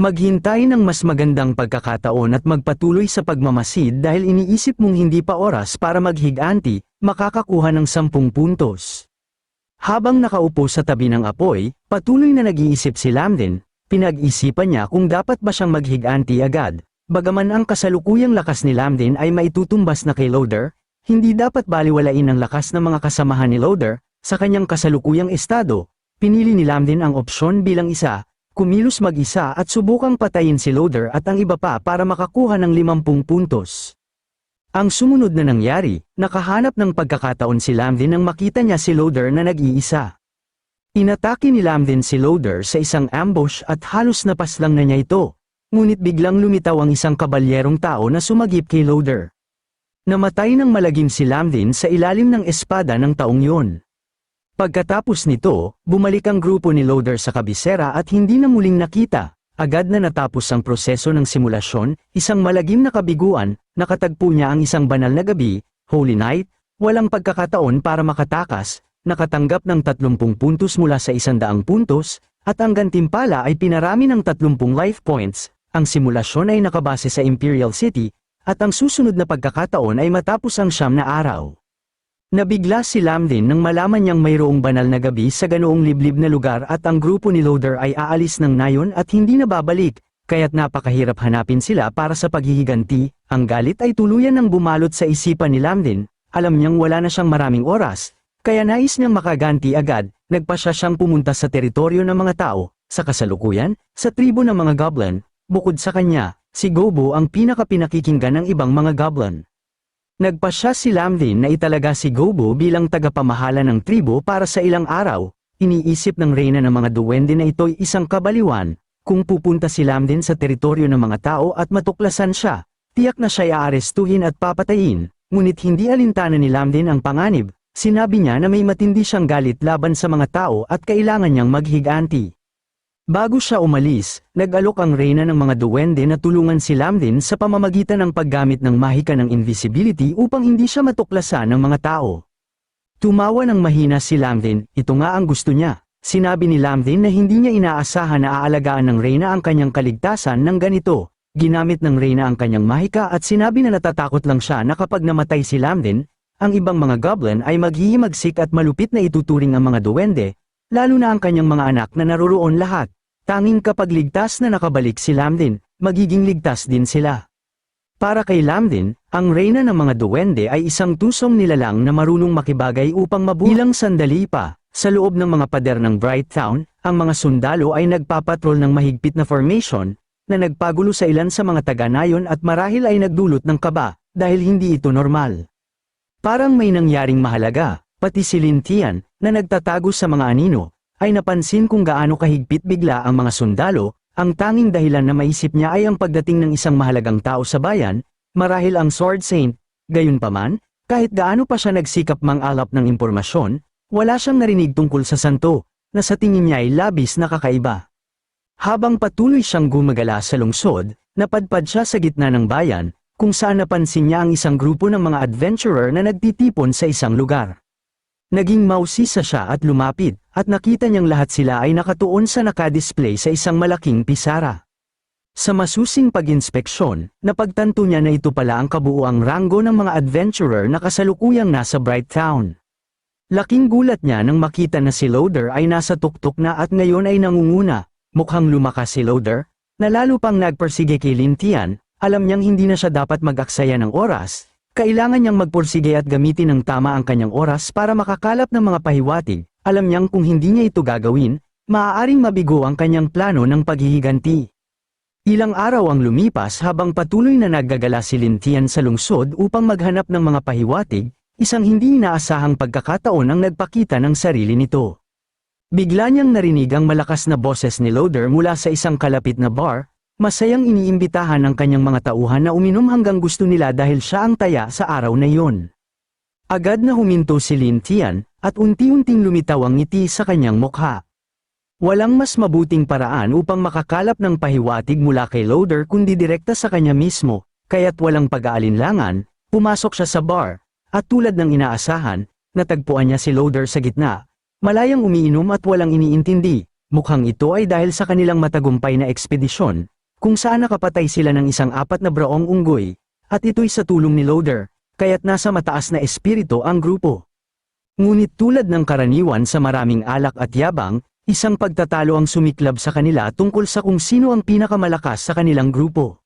Maghintay ng mas magandang pagkakataon at magpatuloy sa pagmamasid dahil iniisip mong hindi pa oras para maghiganti, makakakuha ng 10 puntos. Habang nakaupo sa tabi ng apoy, patuloy na nag-iisip si Lamden, pinag-isipan niya kung dapat ba siyang maghiganti agad. Bagaman ang kasalukuyang lakas ni Lamden ay maitutumbas na kay Loader, hindi dapat baliwalain ang lakas ng mga kasamahan ni Loader, sa kanyang kasalukuyang estado. Pinili ni Lamden ang opsyon bilang isa, kumilos mag-isa at subukang patayin si Loader at ang iba pa para makakuha ng 50 puntos. Ang sumunod na nangyari, nakahanap ng pagkakataon si Lamden nang makita niya si Loader na nag-iisa. Inatake ni Lamden si Loader sa isang ambush at halos napaslang na niya ito, ngunit biglang lumitaw ang isang kabalyerong tao na sumagip kay Loader. Namatay ng malagim si Lamden sa ilalim ng espada ng taong yun. Pagkatapos nito, bumalik ang grupo ni Loader sa kabisera at hindi na muling nakita. Agad na natapos ang proseso ng simulasyon, isang malagim na kabiguan, nakatagpo niya ang isang banal na gabi, Holy Night, walang pagkakataon para makatakas, nakatanggap ng 30 puntos mula sa 100 puntos, at ang gantimpala ay pinarami ng 30 life points. Ang simulasyon ay nakabase sa Imperial City, at ang susunod na pagkakataon ay matapos ang 9 na araw. Nabigla si Lamden nang malaman niyang mayroong banal na gabi sa ganoong liblib na lugar at ang grupo ni Loader ay aalis ng nayon at hindi na babalik, kaya't napakahirap hanapin sila para sa paghihiganti. Ang galit ay tuluyan ng bumalot sa isipan ni Lamden, alam niyang wala na siyang maraming oras, kaya nais niyang makaganti agad, nagpasya siyang pumunta sa teritoryo ng mga tao, sa kasalukuyan, sa tribo ng mga goblin, bukod sa kanya, si Gobo ang pinakapinakikinggan ng ibang mga goblin. Nagpasya si Lamden na italaga si Gobo bilang tagapamahala ng tribo para sa ilang araw. Iniisip ng reyna ng mga duwende na ito'y isang kabaliwan. Kung pupunta si Lamden sa teritoryo ng mga tao at matuklasan siya, tiyak na siya'y aarestuhin at papatayin. Ngunit hindi alintana ni Lamden ang panganib. Sinabi niya na may matindi siyang galit laban sa mga tao at kailangan niyang maghiganti. Bago siya umalis, nag-alok ang reyna ng mga duwende na tulungan si Lamden sa pamamagitan ng paggamit ng mahika ng invisibility upang hindi siya matuklasan ng mga tao. Tumawa ng mahina si Lamden, ito nga ang gusto niya. Sinabi ni Lamden na hindi niya inaasahan na aalagaan ng reyna ang kanyang kaligtasan ng ganito. Ginamit ng reyna ang kanyang mahika at sinabi na natatakot lang siya na kapag namatay si Lamden, ang ibang mga goblin ay maghihimagsik at malupit na ituturing ang mga duwende, lalo na ang kanyang mga anak na naroroon lahat. Tanging kapag ligtas na nakabalik si Lamden, magiging ligtas din sila. Para kay Lamden, ang reyna ng mga duwende ay isang tusong nilalang na marunong makibagay upang mabuhay. Ilang sandali pa, sa loob ng mga pader ng Bright Town, ang mga sundalo ay nagpapatrol ng mahigpit na formation, na nagpagulo sa ilan sa mga taga-nayon at marahil ay nagdulot ng kaba, dahil hindi ito normal. Parang may nangyaring mahalaga, pati si Lintian, na nagtatago sa mga anino, ay napansin kung gaano kahigpit bigla ang mga sundalo. Ang tanging dahilan na maisip niya ay ang pagdating ng isang mahalagang tao sa bayan, marahil ang Sword Saint. Gayunpaman, kahit gaano pa siya nagsikap mang-alap ng impormasyon, wala siyang narinig tungkol sa santo, na sa tingin niya ay labis na kakaiba. Habang patuloy siyang gumagala sa lungsod, napadpad siya sa gitna ng bayan, kung saan napansin niya ang isang grupo ng mga adventurer na nagtitipon sa isang lugar. Naging mausisa siya at lumapit, at nakita niyang lahat sila ay nakatuon sa nakadisplay sa isang malaking pisara. Sa masusing pag-inspeksyon, napagtanto niya na ito pala ang kabuuang ranggo ng mga adventurer na kasalukuyang nasa Bright Town. Laking gulat niya nang makita na si Loader ay nasa tuktok na at ngayon ay nangunguna. Mukhang lumakas si Loader, na lalo pang nagpersige kay Lintian. Alam niyang hindi na siya dapat mag-aksaya ng oras. Kailangan niyang magpursige at gamitin ng tama ang kanyang oras para makakalap ng mga pahiwatig. Alam niyang kung hindi niya ito gagawin, maaaring mabigo ang kanyang plano ng paghihiganti. Ilang araw ang lumipas habang patuloy na naggagala si Lintian sa lungsod upang maghanap ng mga pahiwatig, isang hindi inaasahang pagkakataon ang nagpakita ng sarili nito. Bigla niyang narinig ang malakas na boses ni Loader mula sa isang kalapit na bar. Masayang iniimbitahan ang kanyang mga tauhan na uminom hanggang gusto nila dahil siya ang taya sa araw na iyon. Agad na huminto si Lintian, at unti-unting lumitaw ang ngiti sa kanyang mukha. Walang mas mabuting paraan upang makakalap ng pahiwatig mula kay Loader kundi direkta sa kanya mismo, kaya't walang pag-aalinlangan, pumasok siya sa bar, at tulad ng inaasahan, natagpuan niya si Loader sa gitna, malayang umiinom at walang iniintindi. Mukhang ito ay dahil sa kanilang matagumpay na ekspedisyon, kung saan nakapatay sila ng isang 4 na braong unggoy, at ito'y sa tulong ni Loader, kaya't nasa mataas na espiritu ang grupo. Ngunit tulad ng karaniwan sa maraming alak at yabang, isang pagtatalo ang sumiklab sa kanila tungkol sa kung sino ang pinakamalakas sa kanilang grupo.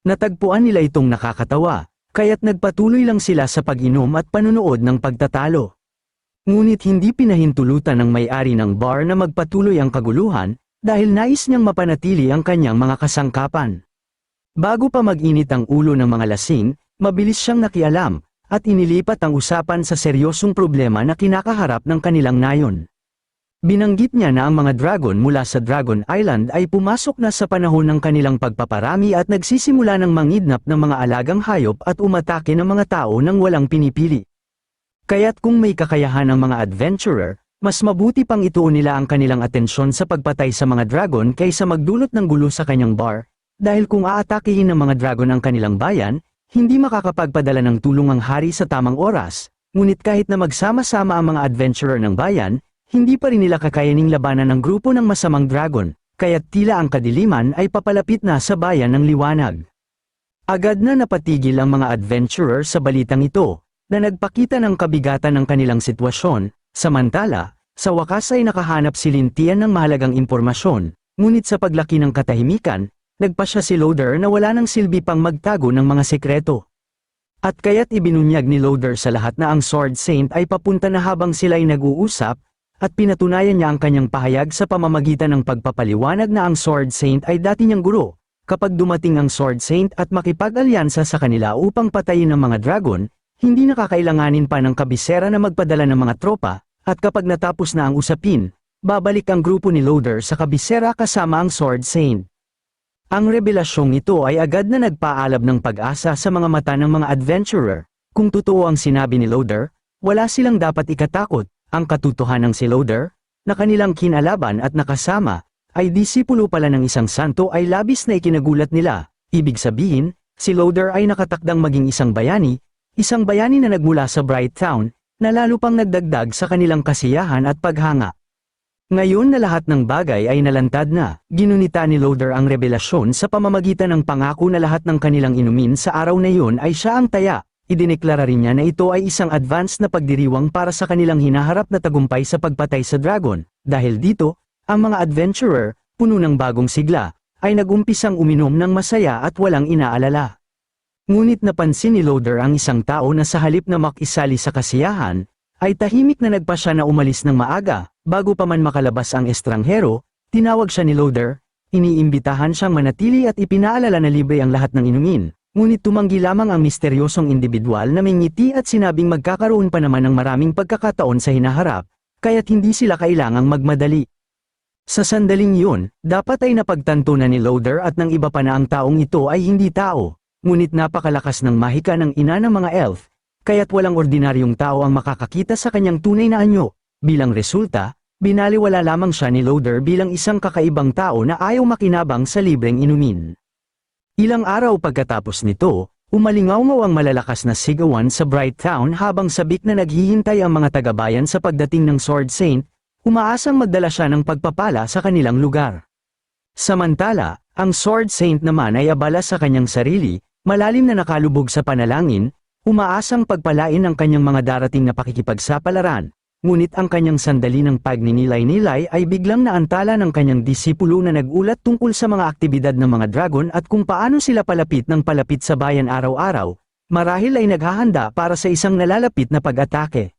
Natagpuan nila itong nakakatawa, kaya't nagpatuloy lang sila sa pag-inom at panunood ng pagtatalo. Ngunit hindi pinahintulutan ng may-ari ng bar na magpatuloy ang kaguluhan, dahil nais niyang mapanatili ang kanyang mga kasangkapan. Bago pa mag-init ang ulo ng mga lasing, mabilis siyang nakialam, at inilipat ang usapan sa seryosong problema na kinakaharap ng kanilang nayon. Binanggit niya na ang mga dragon mula sa Dragon Island ay pumasok na sa panahon ng kanilang pagpaparami at nagsisimula ng mangidnap ng mga alagang hayop at umatake ng mga tao nang walang pinipili. Kaya't kung may kakayahan ang mga adventurer, mas mabuti pang ituon nila ang kanilang atensyon sa pagpatay sa mga dragon kaysa magdulot ng gulo sa kanyang bar, dahil kung aatakihin ng mga dragon ang kanilang bayan, hindi makakapagpadala ng tulong ang hari sa tamang oras, ngunit kahit na magsama-sama ang mga adventurer ng bayan, hindi pa rin nila kakayaning labanan ng grupo ng masamang dragon, kaya't tila ang kadiliman ay papalapit na sa bayan ng liwanag. Agad na napatigil ang mga adventurer sa balitang ito, na nagpakita ng kabigatan ng kanilang sitwasyon, samantala, sa wakas ay nakahanap si Lintian ng mahalagang impormasyon, ngunit sa paglaki ng katahimikan, nagpasya si Loader na wala nang silbi pang magtago ng mga sekreto. At kaya't ibinunyag ni Loader sa lahat na ang Sword Saint ay papunta na habang sila'y nag-uusap, at pinatunayan niya ang kanyang pahayag sa pamamagitan ng pagpapaliwanag na ang Sword Saint ay dati niyang guro. Kapag dumating ang Sword Saint at makipag-alyansa sa kanila upang patayin ang mga dragon, hindi nakakailanganin pa ng kabisera na magpadala ng mga tropa, at kapag natapos na ang usapin, babalik ang grupo ni Loader sa kabisera kasama ang Sword Saint. Ang revelasyong ito ay agad na nagpaalab ng pag-asa sa mga mata ng mga adventurer. Kung totoo ang sinabi ni Loader, wala silang dapat ikatakot. Ang katotohanan si Loader, na kanilang kinalaban at nakasama, ay disipulo pala ng isang santo ay labis na ikinagulat nila. Ibig sabihin, si Loader ay nakatakdang maging isang bayani na nagmula sa Bright Town, na lalo pang nagdagdag sa kanilang kasiyahan at paghanga. Ngayon na lahat ng bagay ay nalantad na, ginunita ni Loader ang revelasyon sa pamamagitan ng pangako na lahat ng kanilang inumin sa araw na iyon ay siya ang taya. Idineklara rin niya na ito ay isang advance na pagdiriwang para sa kanilang hinaharap na tagumpay sa pagpatay sa dragon. Dahil dito, ang mga adventurer, puno ng bagong sigla, ay nagumpisang uminom ng masaya at walang inaalala. Ngunit napansin ni Loader ang isang tao na sa halip na makisali sa kasiyahan, ay tahimik na nagpa siya na umalis ng maaga. Bago pa man makalabas ang estranghero, tinawag siya ni Loader, iniimbitahan siyang manatili at ipinaalala na libre ang lahat ng inumin. Ngunit tumanggi lamang ang misteryosong individual na may ngiti at sinabing magkakaroon pa naman ng maraming pagkakataon sa hinaharap, kaya't hindi sila kailangang magmadali. Sa sandaling yun, dapat ay napagtanto na ni Loader at ng iba pa na ang taong ito ay hindi tao, ngunit napakalakas ng mahika ng ina ng mga elf, kaya't walang ordinaryong tao ang makakakita sa kanyang tunay na anyo. Bilang resulta, binaliwala lamang siya ni Loader bilang isang kakaibang tao na ayaw makinabang sa libreng inumin. Ilang araw pagkatapos nito, umalingaw-ngaw ang malalakas na sigawan sa Bright Town habang sabik na naghihintay ang mga tagabayan sa pagdating ng Sword Saint, umaasang magdala siya ng pagpapala sa kanilang lugar. Samantala, ang Sword Saint naman ay abala sa kanyang sarili, malalim na nakalubog sa panalangin, umaasang pagpalain ang kanyang mga darating na pakikipagsapalaran. Ngunit ang kanyang sandali ng pagninilay-nilay ay biglang naantala ng kanyang disipulo na nagulat tungkol sa mga aktibidad ng mga dragon at kung paano sila palapit ng palapit sa bayan araw-araw, marahil ay naghahanda para sa isang nalalapit na pag-atake.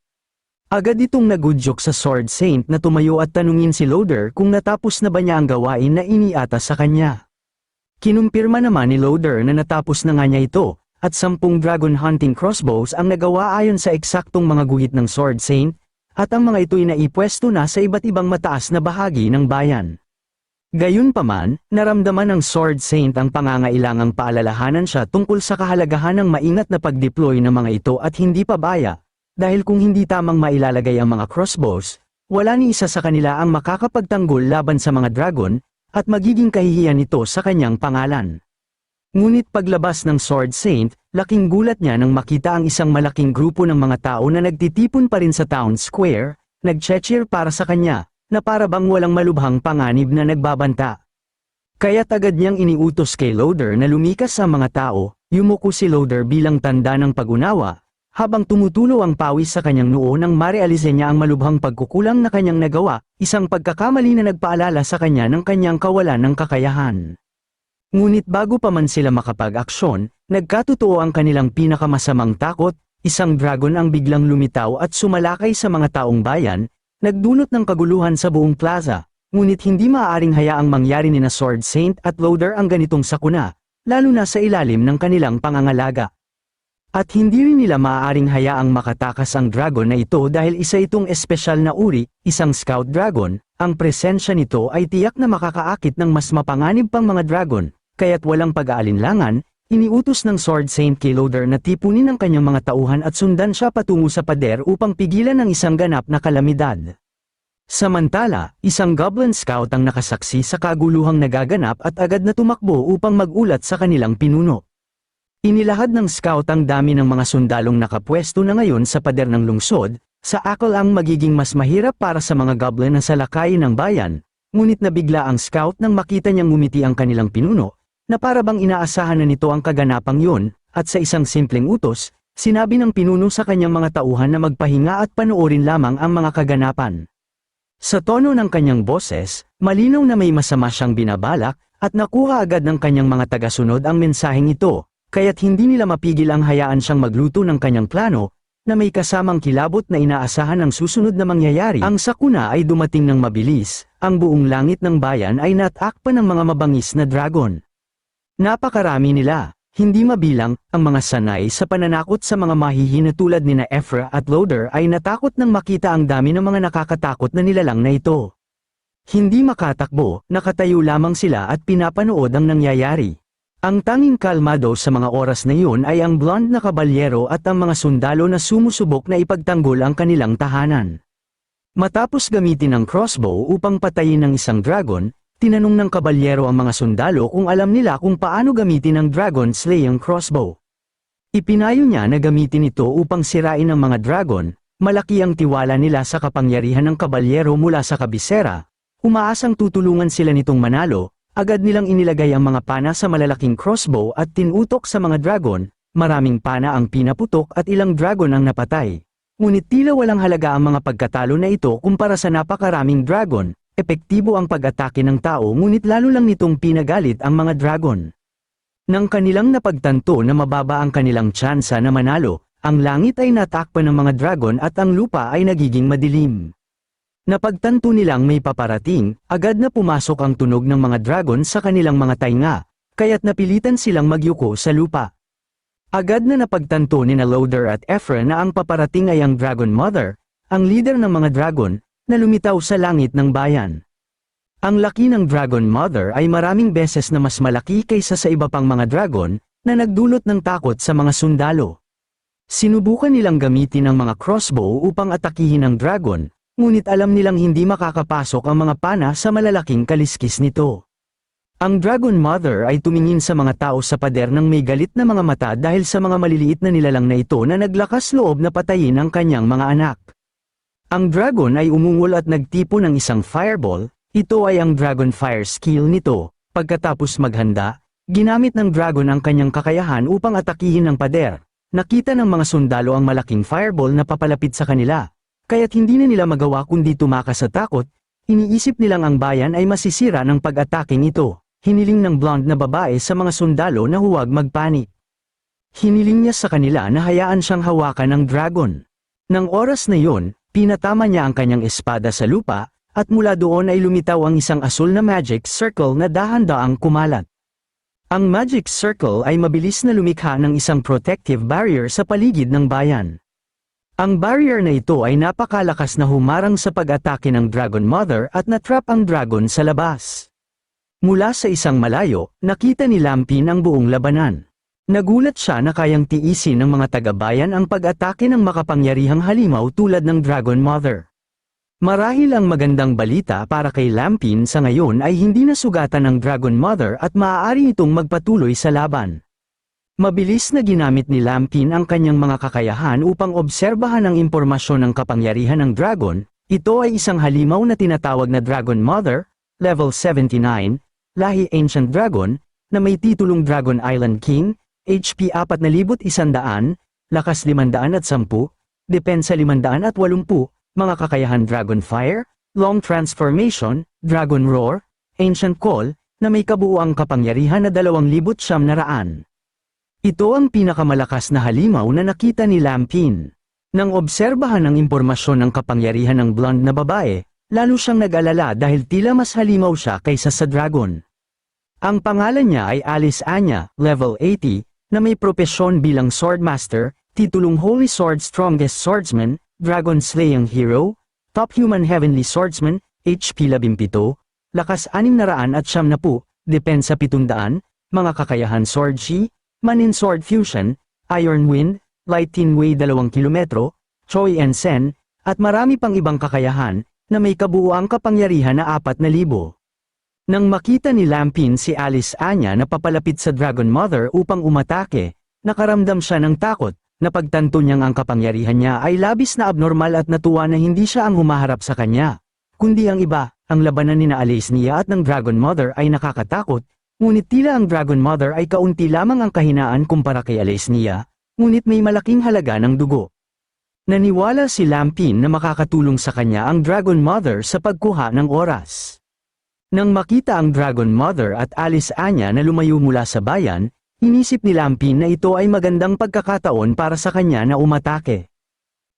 Agad itong nagudyok sa Sword Saint na tumayo at tanungin si Loader kung natapos na ba niya ang gawain na iniatas sa kanya. Kinumpirma naman ni Loader na natapos na nga niya ito, at 10 dragon hunting crossbows ang nagawa ayon sa eksaktong mga guhit ng Sword Saint, at ang mga ito'y naipwesto na sa iba't ibang mataas na bahagi ng bayan. Gayunpaman, naramdaman ng Sword Saint ang pangangailangang paalalahanan siya tungkol sa kahalagahan ng maingat na pag-deploy ng mga ito at hindi pabaya, dahil kung hindi tamang mailalagay ang mga crossbows, wala ni isa sa kanila ang makakapagtanggol laban sa mga dragon, at magiging kahihiyan ito sa kanyang pangalan. Ngunit paglabas ng Sword Saint, laking gulat niya nang makita ang isang malaking grupo ng mga tao na nagtitipon pa rin sa town square, nag-cheer para sa kanya, na para bang walang malubhang panganib na nagbabanta. Kaya't agad niyang iniutos kay Loader na lumikas sa mga tao, yumuko si Loader bilang tanda ng pag-unawa, habang tumutulo ang pawis sa kanyang noo nang marealize niya ang malubhang pagkukulang na kanyang nagawa, isang pagkakamali na nagpaalala sa kanya ng kanyang kawalan ng kakayahan. Ngunit bago pa man sila makapag-aksyon, nagkatotoo ang kanilang pinakamasamang takot, isang dragon ang biglang lumitaw at sumalakay sa mga taong bayan, nagdulot ng kaguluhan sa buong plaza, ngunit hindi maaaring hayaang mangyari ni na Sword Saint at Loader ang ganitong sakuna, lalo na sa ilalim ng kanilang pangangalaga. At hindi rin nila maaaring hayaang makatakas ang dragon na ito dahil isa itong espesyal na uri, isang scout dragon, ang presensya nito ay tiyak na makakaakit ng mas mapanganib pang mga dragon, kaya't walang pag-aalinlangan, iniutos ng Sword Saint kay Loader na tipunin ang kanyang mga tauhan at sundan siya patungo sa pader upang pigilan ang isang ganap na kalamidad. Samantala, isang Goblin Scout ang nakasaksi sa kaguluhang nagaganap at agad na tumakbo upang magulat sa kanilang pinuno. Inilahad ng scout ang dami ng mga sundalong nakapwesto na ngayon sa pader ng lungsod, sa akal ang magiging mas mahirap para sa mga goblin na salakayin ng bayan, ngunit nabigla ang scout nang makita niyang ngumiti ang kanilang pinuno, na para bang inaasahan na nito ang kaganapang yun, at sa isang simpleng utos, sinabi ng pinuno sa kanyang mga tauhan na magpahinga at panoorin lamang ang mga kaganapan. Sa tono ng kanyang boses, malinaw na may masama siyang binabalak, at nakuha agad ng kanyang mga tagasunod ang mensaheng ito. Kaya't hindi nila mapigil ang hayaan siyang magluto ng kanyang plano, na may kasamang kilabot na inaasahan ang susunod na mangyayari. Ang sakuna ay dumating ng mabilis, ang buong langit ng bayan ay natakpan ng mga mabangis na dragon. Napakarami nila, hindi mabilang, ang mga sanay sa pananakot sa mga mahihina tulad nina Ephra at Loader ay natakot nang makita ang dami ng mga nakakatakot na nilalang na ito. Hindi makatakbo, nakatayo lamang sila at pinapanood ang nangyayari. Ang tanging kalmado sa mga oras na iyon ay ang blonde na kabalyero at ang mga sundalo na sumusubok na ipagtanggol ang kanilang tahanan. Matapos gamitin ang crossbow upang patayin ang isang dragon, tinanong ng kabalyero ang mga sundalo kung alam nila kung paano gamitin ang dragon slaying crossbow. Ipinayo niya na gamitin ito upang sirain ang mga dragon, malaki ang tiwala nila sa kapangyarihan ng kabalyero mula sa kabisera, umaasang tutulungan sila nitong manalo. Agad nilang inilagay ang mga pana sa malalaking crossbow at tinutok sa mga dragon, maraming pana ang pinaputok at ilang dragon ang napatay. Ngunit tila walang halaga ang mga pagkatalo na ito kumpara sa napakaraming dragon, epektibo ang pag-atake ng tao ngunit lalo lang nitong pinagalit ang mga dragon. Nang kanilang napagtanto na mababa ang kanilang tsansa na manalo, ang langit ay natakpan ng mga dragon at ang lupa ay nagiging madilim. Napagtanto nilang may paparating, agad na pumasok ang tunog ng mga dragon sa kanilang mga tainga, kaya't napilitan silang magyuko sa lupa. Agad na napagtanto ni na Loader at Ephra na ang paparating ay ang Dragon Mother, ang leader ng mga dragon, na lumitaw sa langit ng bayan. Ang laki ng Dragon Mother ay maraming beses na mas malaki kaysa sa iba pang mga dragon, na nagdulot ng takot sa mga sundalo. Sinubukan nilang gamitin ang mga crossbow upang atakihin ang dragon, ngunit alam nilang hindi makakapasok ang mga pana sa malalaking kaliskis nito. Ang Dragon Mother ay tumingin sa mga tao sa pader ng may galit na mga mata dahil sa mga maliliit na nilalang na ito na naglakas loob na patayin ang kanyang mga anak. Ang dragon ay umungol at nagtipo ng isang fireball, ito ay ang Dragon Fire skill nito. Pagkatapos maghanda, ginamit ng dragon ang kanyang kakayahan upang atakihin ang pader. Nakita ng mga sundalo ang malaking fireball na papalapit sa kanila. Kaya't hindi na nila magawa kundi tumakas sa takot, iniisip nilang ang bayan ay masisira ng pag-ataking ito. Hiniling ng blonde na babae sa mga sundalo na huwag magpanik. Hiniling niya sa kanila na hayaan siyang hawakan ng dragon. Nang oras na yon, pinatama niya ang kanyang espada sa lupa, at mula doon ay lumitaw ang isang asul na magic circle na dahan-daang kumalat. Ang magic circle ay mabilis na lumikha ng isang protective barrier sa paligid ng bayan. Ang barrier na ito ay napakalakas na humarang sa pag-atake ng Dragon Mother at natrap ang dragon sa labas. Mula sa isang malayo, nakita ni Lampin ang buong labanan. Nagulat siya na kayang tiisin ng mga taga-bayan ang pag-atake ng makapangyarihang halimaw tulad ng Dragon Mother. Marahil ang magandang balita para kay Lampin sa ngayon ay hindi nasugatan ng Dragon Mother at maaari itong magpatuloy sa laban. Mabilis na ginamit ni Lampin ang kanyang mga kakayahan upang obserbahan ang impormasyon ng kapangyarihan ng dragon. Ito ay isang halimaw na tinatawag na Dragon Mother, level 79, lahi Ancient Dragon, na may titulong Dragon Island King, HP 4100, lakas 510, depensa 580, mga kakayahan Dragon Fire, Long Transformation, Dragon Roar, Ancient Call, na may kabuuang kapangyarihan na 2,900. Ito ang pinakamalakas na halimaw na nakita ni Lampin. Nang obserbahan ang impormasyon ng kapangyarihan ng blonde na babae, lalo siyang nag-alala dahil tila mas halimaw siya kaysa sa dragon. Ang pangalan niya ay Alice Anya, level 80, na may propesyon bilang Swordmaster, titulong Holy Sword Strongest Swordsman, Dragon Slaying Hero, Top Human Heavenly Swordsman, HP 17, lakas 690, depensa 700, mga kakayahan Sword Chi, Manin Sword Fusion, Iron Wind, Light Tinway 2 kilometro, Choi and Sen, at marami pang ibang kakayahan, na may kabuuang kapangyarihan na 4,000. Nang makita ni Lampin si Alice Anya na papalapit sa Dragon Mother upang umatake, nakaramdam siya ng takot, na pagtanto niyang ang kapangyarihan niya ay labis na abnormal at natuwa na hindi siya ang humaharap sa kanya. Kundi ang iba, ang labanan ni Alice niya at ng Dragon Mother ay nakakatakot, ngunit tila ang Dragon Mother ay kaunti lamang ang kahinaan kumpara kay Alice niya, ngunit may malaking halaga ng dugo. Naniwala si Lampin na makakatulong sa kanya ang Dragon Mother sa pagkuha ng oras. Nang makita ang Dragon Mother at Alice Anya na lumayo mula sa bayan, inisip ni Lampin na ito ay magandang pagkakataon para sa kanya na umatake.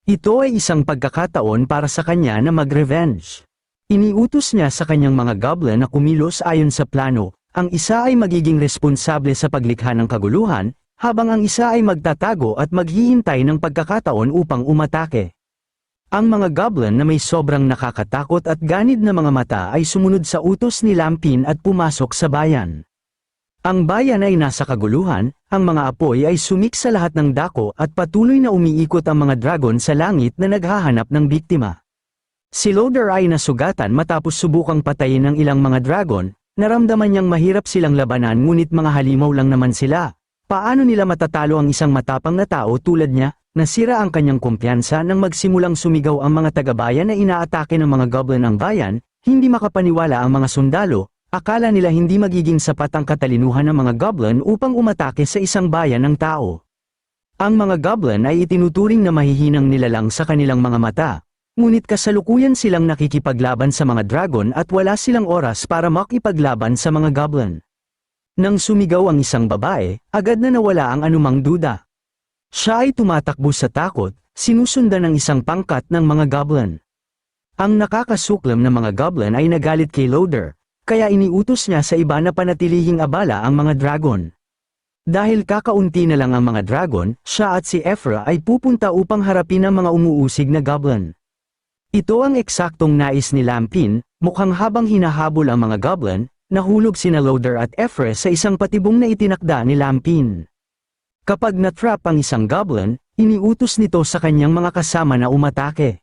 Ito ay isang pagkakataon para sa kanya na mag-revenge. Iniutos niya sa kanyang mga goblin na kumilos ayon sa plano, ang isa ay magiging responsable sa paglikha ng kaguluhan, habang ang isa ay magtatago at maghihintay ng pagkakataon upang umatake. Ang mga goblin na may sobrang nakakatakot at ganid na mga mata ay sumunod sa utos ni Lampin at pumasok sa bayan. Ang bayan ay nasa kaguluhan, ang mga apoy ay sumik sa lahat ng dako at patuloy na umiikot ang mga dragon sa langit na naghahanap ng biktima. Si Loader ay nasugatan matapos subukang patayin ng ilang mga dragon, naramdaman niyang mahirap silang labanan ngunit mga halimaw lang naman sila. Paano nila matatalo ang isang matapang na tao tulad niya? Nasira ang kanyang kumpiyansa nang magsimulang sumigaw ang mga taga-bayan na inaatake ng mga goblin ang bayan, hindi makapaniwala ang mga sundalo, akala nila hindi magiging sapat ang katalinuhan ng mga goblin upang umatake sa isang bayan ng tao. Ang mga goblin ay itinuturing na mahihinang nilalang sa kanilang mga mata, ngunit kasalukuyan silang nakikipaglaban sa mga dragon at wala silang oras para makipaglaban sa mga goblin. Nang sumigaw ang isang babae, agad na nawala ang anumang duda. Siya ay tumatakbo sa takot, sinusundan ng isang pangkat ng mga goblin. Ang nakakasuklam ng mga goblin ay nagalit kay Loader, kaya iniutos niya sa iba na panatilihing abala ang mga dragon. Dahil kakaunti na lang ang mga dragon, siya at si Ephra ay pupunta upang harapin ang mga umuusig na goblin. Ito ang eksaktong nais ni Lampin, mukhang habang hinahabol ang mga goblin, nahulog sina Loader at Ephra sa isang patibong na itinakda ni Lampin. Kapag natrap ang isang goblin, iniutos nito sa kanyang mga kasama na umatake.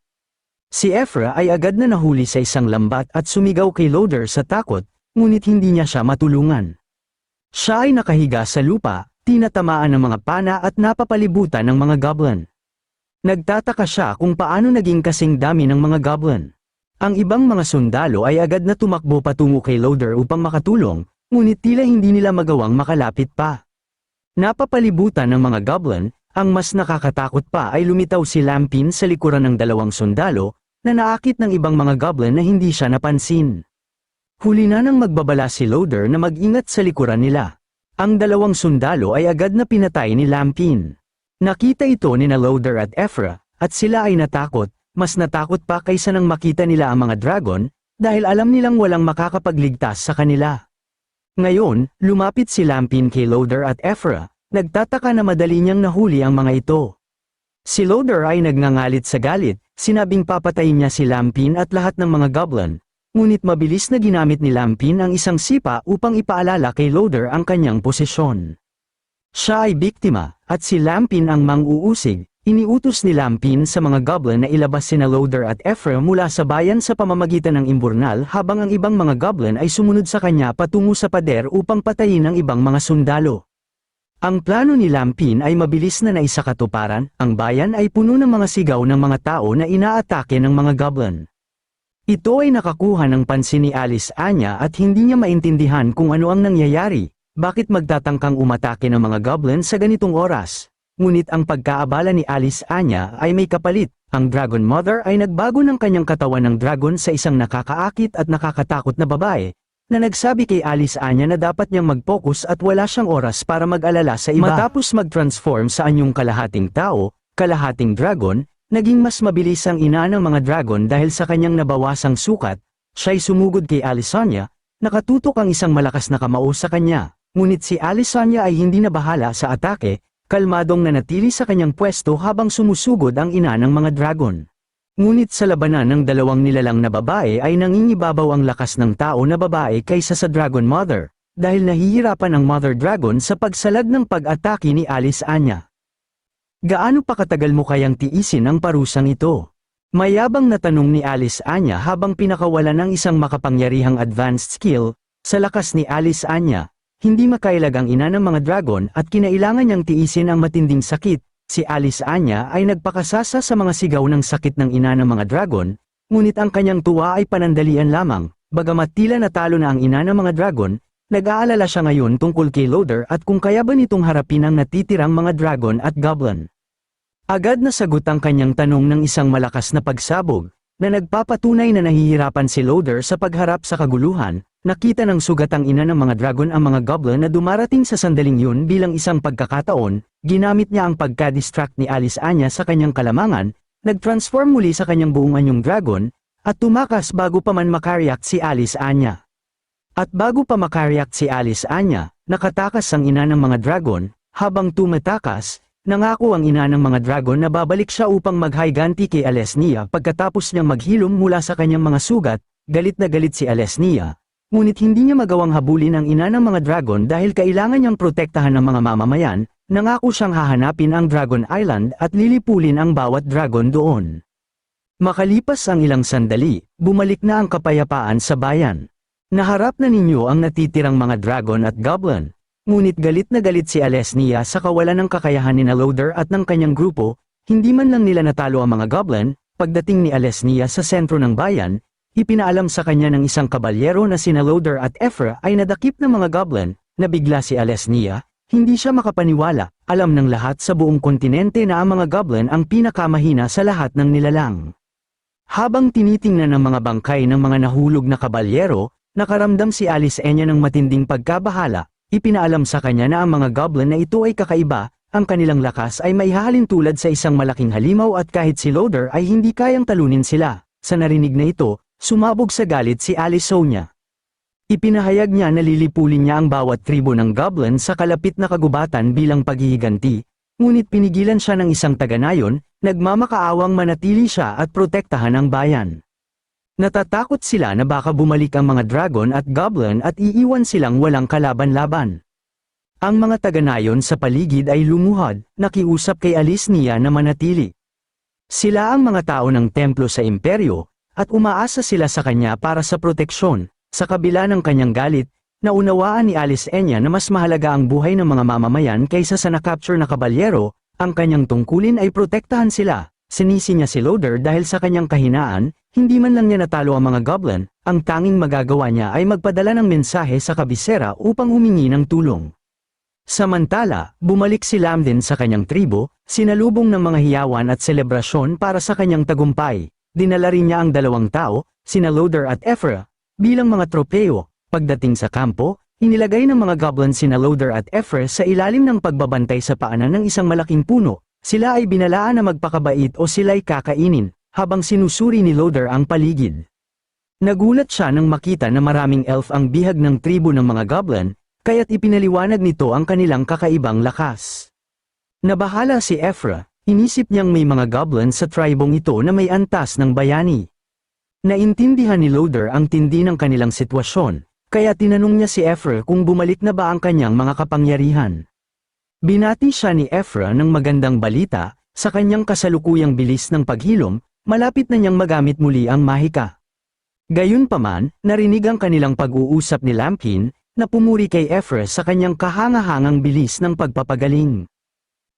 Si Ephra ay agad na nahuli sa isang lambat at sumigaw kay Loader sa takot, ngunit hindi niya siya matulungan. Siya ay nakahiga sa lupa, tinatamaan ng mga pana at napapalibutan ng mga goblin. Nagtataka siya kung paano naging kasing dami ng mga goblin. Ang ibang mga sundalo ay agad na tumakbo patungo kay Loader upang makatulong, ngunit tila hindi nila magawang makalapit pa. Napapalibutan ng mga goblin, ang mas nakakatakot pa ay lumitaw si Lampin sa likuran ng dalawang sundalo, na naakit ng ibang mga goblin na hindi siya napansin. Huli na nang magbabala si Loader na mag-ingat sa likuran nila. Ang dalawang sundalo ay agad na pinatay ni Lampin. Nakita ito ni na Loader at Ephra, at sila ay natakot, mas natakot pa kaysa nang makita nila ang mga dragon, dahil alam nilang walang makakapagligtas sa kanila. Ngayon, lumapit si Lampin kay Loader at Ephra, nagtataka na madali niyang nahuli ang mga ito. Si Loader ay nagngangalit sa galit, sinabing papatayin niya si Lampin at lahat ng mga goblin, ngunit mabilis na ginamit ni Lampin ang isang sipa upang ipaalala kay Loader ang kanyang posisyon. Siya ay biktima, at si Lampin ang mang-uusig. Iniutos ni Lampin sa mga goblin na ilabas sina Loader at Ephra mula sa bayan sa pamamagitan ng imburnal habang ang ibang mga goblin ay sumunod sa kanya patungo sa pader upang patayin ang ibang mga sundalo. Ang plano ni Lampin ay mabilis na naisakatuparan, ang bayan ay puno ng mga sigaw ng mga tao na inaatake ng mga goblin. Ito ay nakakuha ng pansin ni Alice Anya at hindi niya maintindihan kung ano ang nangyayari, bakit magtatangkang umatake ng mga goblin sa ganitong oras. ngunit ang pagkaabala ni Alice Anya ay may kapalit. Ang Dragon Mother ay nagbago ng kanyang katawan ng dragon sa isang nakakaakit at nakakatakot na babae, na nagsabi kay Alice Anya na dapat niyang mag-focus at wala siyang oras para mag-alala sa iba. Matapos mag-transform sa anyong kalahating tao, kalahating dragon, naging mas mabilis ang ina ng mga dragon dahil sa kanyang nabawasang sukat, siya'y sumugod kay Alice Anya, nakatutok ang isang malakas na kamao sa kanya, ngunit si Alice Anya ay hindi na bahala sa atake, kalmadong nanatili sa kanyang pwesto habang sumusugod ang ina ng mga dragon. Ngunit sa labanan ng dalawang nilalang na babae ay nangingibabaw ang lakas ng tao na babae kaysa sa Dragon Mother, dahil nahihirapan ang Mother Dragon sa pagsalag ng pag-atake ni Alice Anya. Gaano pa katagal mo kayang tiisin ang parusang ito? Mayabang na tanong ni Alice Anya habang pinakawalan ng isang makapangyarihang advanced skill. Sa lakas ni Alice Anya, hindi makailag ang ina ng mga dragon at kinailangan niyang tiisin ang matinding sakit. Si Alice Anya ay nagpakasasa sa mga sigaw ng sakit ng ina ng mga dragon, ngunit ang kanyang tuwa ay panandalian lamang. Bagamat tila natalo na ang ina ng mga dragon, nag-aalala siya ngayon tungkol kay Loader at kung kaya ba nitong harapin ang natitirang mga dragon at goblin. Agad na sagot ang kanyang tanong ng isang malakas na pagsabog, na nagpapatunay na nahihirapan si Loader sa pagharap sa kaguluhan. Nakita ng sugat ang ina ng mga dragon ang mga goblin na dumarating sa sandaling yun bilang isang pagkakataon, ginamit niya ang pagka-distract ni Alice Anya sa kanyang kalamangan, nag-transform muli sa kanyang buong anyong dragon, at tumakas bago pa man makareact si Alice Anya. At bago pa makareact si Alice Anya, nakatakas ang ina ng mga dragon, habang tumatakas, nangako ang ina ng mga dragon na babalik siya upang maghiganti kay Alesnia pagkatapos niyang maghilom mula sa kanyang mga sugat. Galit na galit si Alesnia. Ngunit hindi niya magawang habulin ang ina ng mga dragon dahil kailangan niyang protektahan ng mga mamamayan, nangako siyang hahanapin ang Dragon Island at lilipulin ang bawat dragon doon. Makalipas ang ilang sandali, bumalik na ang kapayapaan sa bayan. Naharap na ninyo ang natitirang mga dragon at goblin, ngunit galit na galit si Alesnia sa kawalan ng kakayahan ni Loader at ng kanyang grupo, hindi man lang nila natalo ang mga goblin. Pagdating ni Alesnia sa sentro ng bayan, ipinaalam sa kanya ng isang kabalyero na sina Loader at Ephra ay nadakip ng mga goblin. Nabigla si Alesnia, hindi siya makapaniwala, alam ng lahat sa buong kontinente na ang mga goblin ang pinakamahina sa lahat ng nilalang. Habang tinitingnan ng mga bangkay ng mga nahulog na kabalyero, nakaramdam si Alice Anya ng matinding pagkabahala, ipinaalam sa kanya na ang mga goblin na ito ay kakaiba, ang kanilang lakas ay maihahalin tulad sa isang malaking halimaw at kahit si Loader ay hindi kayang talunin sila. Sa narinig na ito, sumabog sa galit si Alice Anya. Ipinahayag niya na lilipulin niya ang bawat tribo ng goblin sa kalapit na kagubatan bilang paghihiganti, ngunit pinigilan siya ng isang taga-nayon, nagmamakaawang manatili siya at protektahan ang bayan. Natatakot sila na baka bumalik ang mga dragon at goblin at iiwan silang walang kalaban-laban. Ang mga taga-nayon sa paligid ay lumuhad, nakiusap kay Alesnia na manatili. Sila ang mga tao ng templo sa imperyo, at umaasa sila sa kanya para sa proteksyon. Sa kabila ng kanyang galit, naunawaan ni Alice Anya na mas mahalaga ang buhay ng mga mamamayan kaysa sa nakapture na kabalyero, ang kanyang tungkulin ay protektahan sila. Sinisi niya si Loader dahil sa kanyang kahinaan, hindi man lang niya natalo ang mga goblin, ang tanging magagawa niya ay magpadala ng mensahe sa kabisera upang humingi ng tulong. Samantala, bumalik si Lamden sa kanyang tribo, sinalubong ng mga hiyawan at selebrasyon para sa kanyang tagumpay. Dinala rin niya ang dalawang tao, sina Loader at Ephra, bilang mga tropeo. Pagdating sa kampo, inilagay ng mga goblin sina Loader at Ephra sa ilalim ng pagbabantay sa paanan ng isang malaking puno. Sila ay binalaan na magpakabait o sila'y kakainin, habang sinusuri ni Loader ang paligid. Nagulat siya nang makita na maraming elf ang bihag ng tribo ng mga goblin, kaya't ipinaliwanag nito ang kanilang kakaibang lakas. Nabahala si Ephra, inisip niyang may mga goblin sa tribong ito na may antas ng bayani. Naintindihan ni Loader ang tindi ng kanilang sitwasyon, kaya tinanong niya si Ephra kung bumalik na ba ang kanyang mga kapangyarihan. Binati siya ni Ephra ng magandang balita, sa kanyang kasalukuyang bilis ng paghilom, malapit na niyang magamit muli ang mahika. Gayunpaman, narinig ang kanilang pag-uusap ni Lampkin, na pumuri kay Ephra sa kanyang kahangahangang bilis ng pagpapagaling.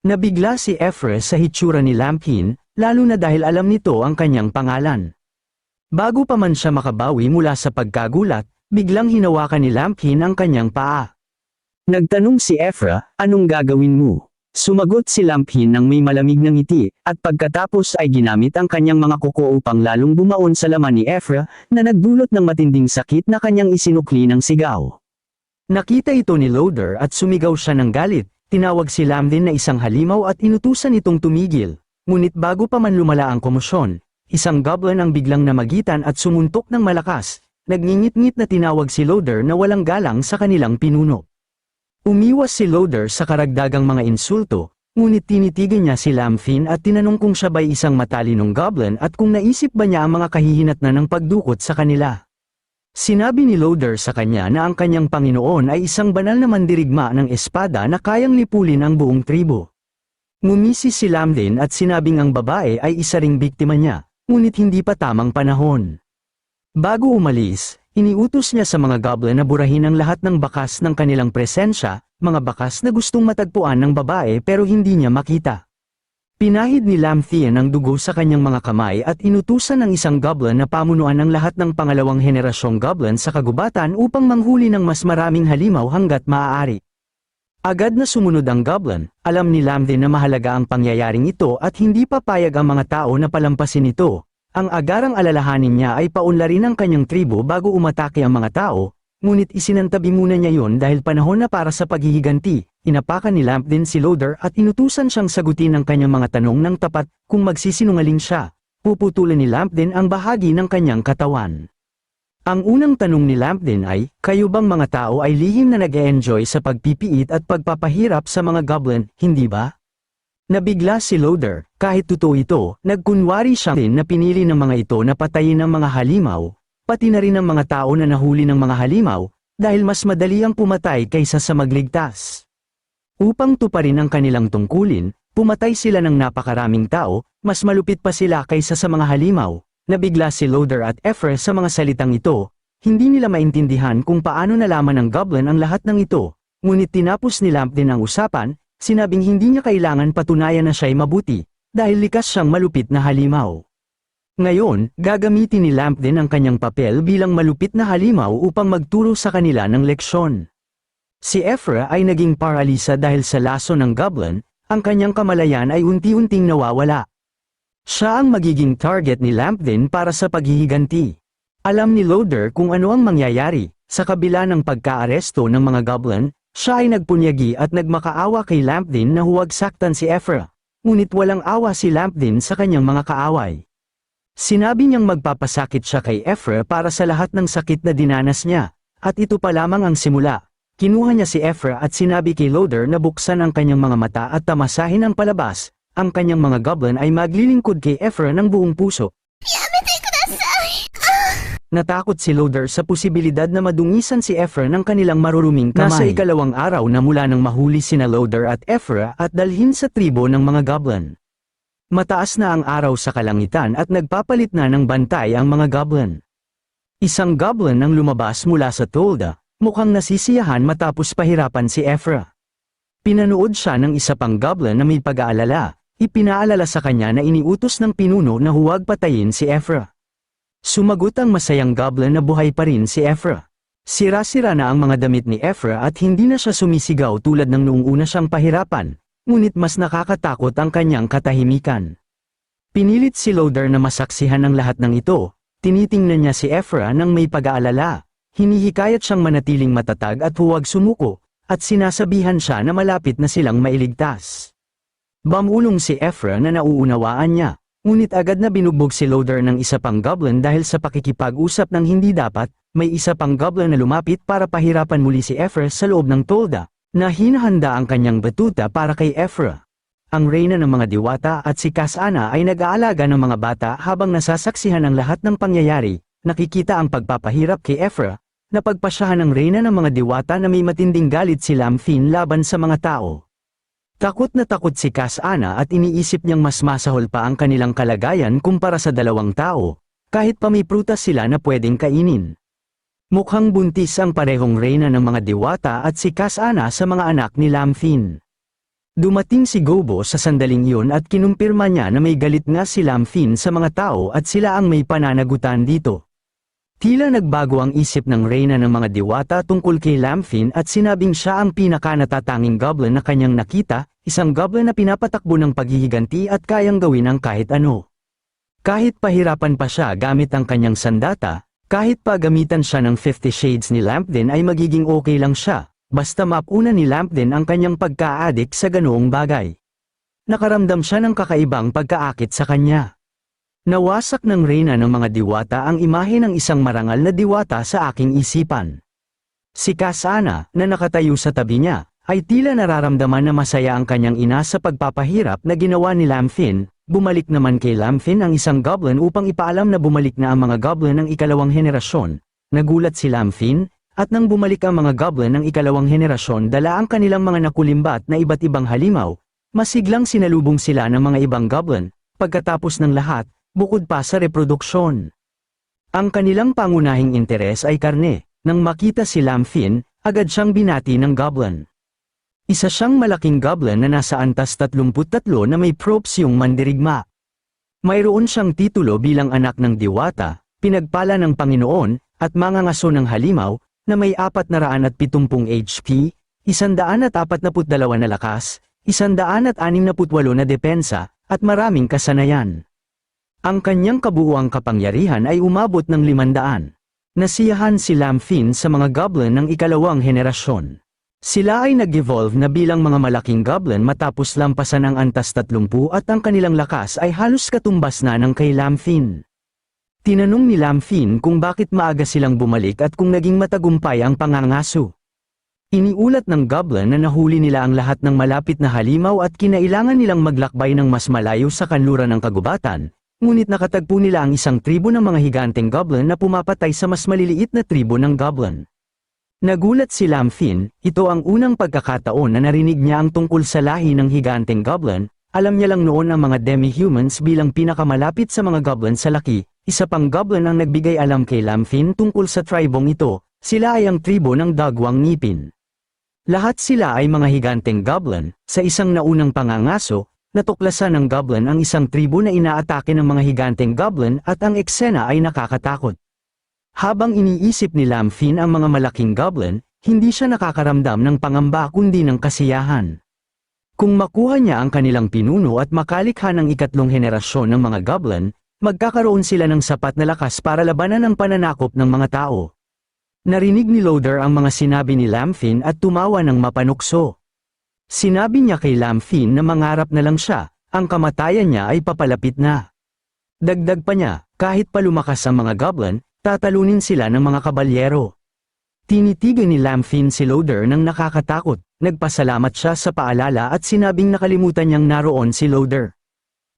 Nabigla si Ephra sa hitsura ni Lampkin, lalo na dahil alam nito ang kanyang pangalan. Bago pa man siya makabawi mula sa pagkagulat, biglang hinawakan ni Lampkin ang kanyang paa. Nagtanong si Ephra, anong gagawin mo? Sumagot si Lamphin ng may malamig na ngiti, at pagkatapos ay ginamit ang kanyang mga kuko upang lalong bumaon sa laman ni Ephra, na nagdulot ng matinding sakit na kanyang isinukli ng sigaw. Nakita ito ni Loader at sumigaw siya ng galit, tinawag si Lamdin na isang halimaw at inutusan itong tumigil. Ngunit bago pa man lumala ang komosyon, isang goblin ang biglang namagitan at sumuntok ng malakas, nagngingit-ngit na tinawag si Loader na walang galang sa kanilang pinuno. Umiwas si Loader sa karagdagang mga insulto, ngunit tinitigan niya si Lamphin at tinanong kung siya ba'y isang matalinong goblin at kung naisip ba niya ang mga kahihinatnan ng pagdukot sa kanila. Sinabi ni Loader sa kanya na ang kanyang Panginoon ay isang banal na mandirigma ng espada na kayang lipulin ang buong tribo. Ngumisi si Lamdin at sinabing ang babae ay isa ring biktima niya, ngunit hindi pa tamang panahon. Bago umalis, iniutos niya sa mga goblin na burahin ang lahat ng bakas ng kanilang presensya, mga bakas na gustong matagpuan ng babae pero hindi niya makita. Pinahid ni Lamphin ang dugo sa kanyang mga kamay at inutusan ng isang goblin na pamunuan ang lahat ng pangalawang henerasyong goblin sa kagubatan upang manghuli ng mas maraming halimaw hanggat maaari. Agad na sumunod ang goblin, alam ni Lamdin na mahalaga ang pangyayaring ito at hindi papayag ang mga tao na palampasin ito. Ang agarang alalahanin niya ay paunlarin ang kanyang tribo bago umatake ang mga tao, ngunit isinantabi muna niya yon dahil panahon na para sa paghihiganti. Inapakan ni Lamdin si Loader at inutusan siyang sagutin ang kanyang mga tanong ng tapat. Kung magsisinungaling siya, puputulan ni Lamdin ang bahagi ng kanyang katawan. Ang unang tanong ni Lamdin ay, kayo bang mga tao ay lihim na nag-e-enjoy sa pagpipiit at pagpapahirap sa mga goblin, hindi ba? Nabigla si Loader, kahit totoo ito, nagkunwari siya din na pinili ng mga ito na patayin ang mga halimaw, pati na rin ang mga tao na nahuli ng mga halimaw, dahil mas madali ang pumatay kaysa sa magligtas. Upang tuparin ang kanilang tungkulin, pumatay sila ng napakaraming tao, mas malupit pa sila kaysa sa mga halimaw. Nabigla si Loader at Ephra sa mga salitang ito, hindi nila maintindihan kung paano nalaman ng goblin ang lahat ng ito, ngunit tinapos ni Lamdin ang usapan, sinabing hindi niya kailangan patunayan na siya'y mabuti, dahil likas siyang malupit na halimaw. Ngayon, gagamitin ni Lamdin ang kanyang papel bilang malupit na halimaw upang magturo sa kanila ng leksyon. Si Ephra ay naging paralisa dahil sa laso ng goblin, ang kanyang kamalayan ay unti-unting nawawala. Siya ang magiging target ni Lamdin para sa paghihiganti. Alam ni Loader kung ano ang mangyayari, sa kabila ng pagkaaresto ng mga goblin, siya ay nagpunyagi at nagmakaawa kay Lamdin na huwag saktan si Ephra, ngunit walang awa si Lamdin sa kanyang mga kaaway. Sinabi niyang magpapasakit siya kay Ephra para sa lahat ng sakit na dinanas niya, at ito pa lamang ang simula. Kinuha niya si Ephra at sinabi kay Loader na buksan ang kanyang mga mata at tamasahin ang palabas. Ang kanyang mga goblin ay maglilingkod kay Ephra ng buong puso. Yamete kudasai! Natakot si Loader sa posibilidad na madungisan si Ephra ng kanilang maruruming kamay. Nasa ikalawang araw na mula nang mahuli sina Loader at Ephra at dalhin sa tribo ng mga goblin. Mataas na ang araw sa kalangitan at nagpapalit na ng bantay ang mga goblin. Isang goblin ang lumabas mula sa tolda, mukhang nasisiyahan matapos pahirapan si Ephra. Pinanood siya ng isa pang goblin na may pag-aalala. Ipinaalala sa kanya na iniutos ng pinuno na huwag patayin si Ephra. Sumagot ang masayang goblin na buhay pa rin si Ephra. Sira-sira na ang mga damit ni Ephra at hindi na siya sumisigaw tulad ng noong una siyang pahirapan, ngunit mas nakakatakot ang kanyang katahimikan. Pinilit si Loader na masaksihan ang lahat ng ito, tinitingnan niya si Ephra ng may pag-aalala, hinihikayat siyang manatiling matatag at huwag sumuko, at sinasabihan siya na malapit na silang mailigtas. Bamulong si Ephra na nauunawaan niya, ngunit agad na binugbog si Loader ng isa pang goblin dahil sa pakikipag-usap ng hindi dapat. May isa pang goblin na lumapit para pahirapan muli si Ephra sa loob ng tolda, na hinahanda ang kanyang batuta para kay Ephra. Ang reyna ng mga diwata at si Kasana ay nag-aalaga ng mga bata habang nasasaksihan ang lahat ng pangyayari. Nakikita ang pagpapahirap kay Ephra, napagpasyahan ng reyna ng mga diwata na may matinding galit si Lamphin laban sa mga tao. Takot na takot si Kasana at iniisip niyang mas masahol pa ang kanilang kalagayan kumpara sa dalawang tao, kahit pa may prutas sila na pwedeng kainin. Mukhang buntis ang parehong reyna ng mga diwata at si Kasana sa mga anak ni Lamphin. Dumating si Gobo sa sandaling iyon at kinumpirma niya na may galit nga si Lamphin sa mga tao at sila ang may pananagutan dito. Tila nagbago ang isip ng reyna ng mga diwata tungkol kay Lamfin at sinabing siya ang pinakanatatanging goblin na kanyang nakita, isang goblin na pinapatakbo ng paghihiganti at kayang gawin ang kahit ano. Kahit pahirapan pa siya gamit ang kanyang sandata, kahit pa gamitan siya ng 50 Shades ni Lampden ay magiging okay lang siya, basta mapuna ni Lampden ang kanyang pagka-addict sa ganoong bagay. Nakaramdam siya ng kakaibang pagkaakit sa kanya. Nawasak ng reyna ng mga diwata ang imahe ng isang marangal na diwata sa aking isipan. Si Kasana, na nakatayo sa tabi niya, ay tila nararamdaman na masaya ang kanyang ina sa pagpapahirap na ginawa ni Lamfin. Bumalik naman kay Lamfin ang isang goblin upang ipaalam na bumalik na ang mga goblin ng ikalawang henerasyon. Nagulat si Lamfin, at nang bumalik ang mga goblin ng ikalawang henerasyon dala ang kanilang mga nakulimbat na iba't ibang halimaw, masiglang sinalubong sila ng mga ibang goblin. Pagkatapos ng lahat, bukod pa sa reproduksyon, ang kanilang pangunahing interes ay karne. Nang makita si Lamfin, agad siyang binati ng goblin. Isa siyang malaking goblin na nasa antas 33 na may probes yung mandirigma. Mayroon siyang titulo bilang anak ng diwata, pinagpala ng Panginoon, at mangangaso ng halimaw, na may 470 HP, 142 na lakas, 168 na depensa, at maraming kasanayan. Ang kanyang kabuuang kapangyarihan ay umabot ng 500. Nasiyahan si Lamfin sa mga goblin ng ikalawang henerasyon. Sila ay nag-evolve na bilang mga malaking goblin matapos lampasan ang antas 30 at ang kanilang lakas ay halos katumbas na ng kay Lamfin. Tinanong ni Lamfin kung bakit maaga silang bumalik at kung naging matagumpay ang pangangaso. Iniulat ng goblin na nahuli nila ang lahat ng malapit na halimaw at kinailangan nilang maglakbay ng mas malayo sa kanluran ng kagubatan. Ngunit nakatagpo nila ang isang tribo ng mga higanteng goblin na pumapatay sa mas maliliit na tribo ng goblin. Nagulat si Lamfin, ito ang unang pagkakataon na narinig niya ang tungkol sa lahi ng higanteng goblin. Alam niya lang noon ang mga demi-humans bilang pinakamalapit sa mga goblin sa laki. Isa pang goblin ang nagbigay alam kay Lamfin tungkol sa tribong ito, sila ay ang tribo ng dagwang ngipin. Lahat sila ay mga higanteng goblin. Sa isang naunang pangangaso, natuklasan ng goblin ang isang tribo na inaatake ng mga higanteng goblin at ang eksena ay nakakatakot. Habang iniisip ni Lamfin ang mga malaking goblin, hindi siya nakakaramdam ng pangamba kundi ng kasiyahan. Kung makuha niya ang kanilang pinuno at makalikha ng ikatlong henerasyon ng mga goblin, magkakaroon sila ng sapat na lakas para labanan ang pananakop ng mga tao. Narinig ni Loader ang mga sinabi ni Lamfin at tumawa ng mapanukso. Sinabi niya kay Lamfin na mangarap na lang siya, ang kamatayan niya ay papalapit na. Dagdag pa niya, kahit pa lumakas ang mga goblin, tatalunin sila ng mga kabalyero. Tinitigan ni Lamfin si Loader ng nakakatakot, nagpasalamat siya sa paalala at sinabing nakalimutan niyang naroon si Loader.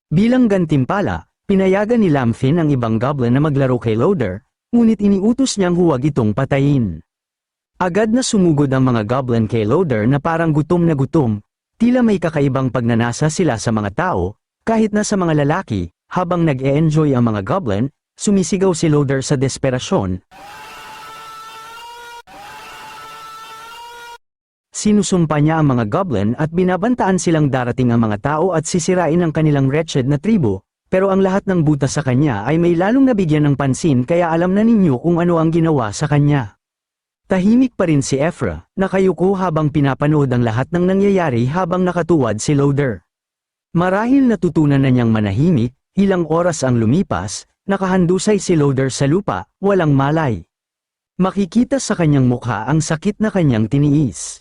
Bilang gantimpala, pinayagan ni Lamfin ang ibang goblin na maglaro kay Loader, ngunit iniutos niyang huwag itong patayin. Agad na sumugod ang mga goblin kay Loader na parang gutom na gutom, tila may kakaibang pagnanasa sila sa mga tao, kahit na sa mga lalaki, habang nag-e-enjoy ang mga goblin, sumisigaw si Loader sa desperasyon. Sinusumpa niya ang mga goblin at binabantaan silang darating ang mga tao at sisirain ang kanilang wretched na tribo, pero ang lahat ng butas sa kanya ay may lalong nabigyan ng pansin kaya alam na ninyo kung ano ang ginawa sa kanya. Tahimik pa rin si Ephra, nakayuko habang pinapanood ang lahat ng nangyayari habang nakatuwad si Loader. Marahil natutunan na niyang manahimik, ilang oras ang lumipas, nakahandusay si Loader sa lupa, walang malay. Makikita sa kanyang mukha ang sakit na kanyang tiniis.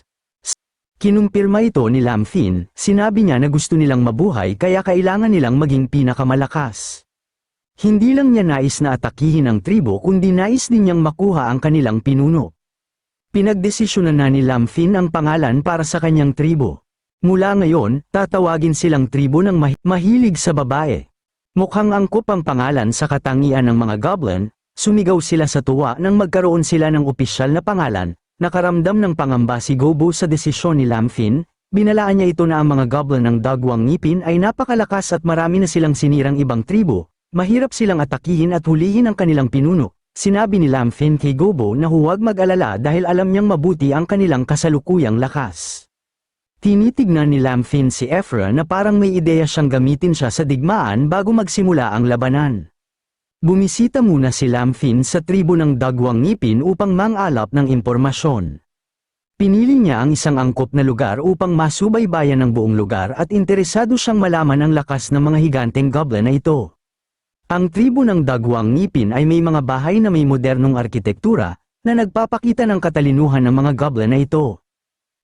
Kinumpirma ito ni Lamfin, sinabi niya na gusto nilang mabuhay kaya kailangan nilang maging pinakamalakas. Hindi lang niya nais na atakihin ang tribo kundi nais din niyang makuha ang kanilang pinuno. Pinagdesisyonan na ni Lamfin ang pangalan para sa kanyang tribo. Mula ngayon, tatawagin silang tribo ng mahilig sa babae. Mukhang angkop ang pangalan sa katangian ng mga goblin, sumigaw sila sa tuwa nang magkaroon sila ng opisyal na pangalan. Nakaramdam ng pangamba si Gobo sa desisyon ni Lamfin, binalaan niya ito na ang mga goblin ng dagwang ngipin ay napakalakas at marami na silang sinirang ibang tribo, mahirap silang atakihin at hulihin ang kanilang pinuno. Sinabi ni Lamfin kay Gobo na huwag mag-alala dahil alam niyang mabuti ang kanilang kasalukuyang lakas. Tinitignan ni Lamfin si Ephra na parang may ideya siyang gamitin siya sa digmaan bago magsimula ang labanan. Bumisita muna si Lamfin sa tribo ng Dagwang Ngipin upang mangalap ng impormasyon. Pinili niya ang isang angkop na lugar upang masubaybayan ang buong lugar at interesado siyang malaman ang lakas ng mga higanteng goblin na ito. Ang tribo ng Dagwang Ngipin ay may mga bahay na may modernong arkitektura na nagpapakita ng katalinuhan ng mga goblin na ito.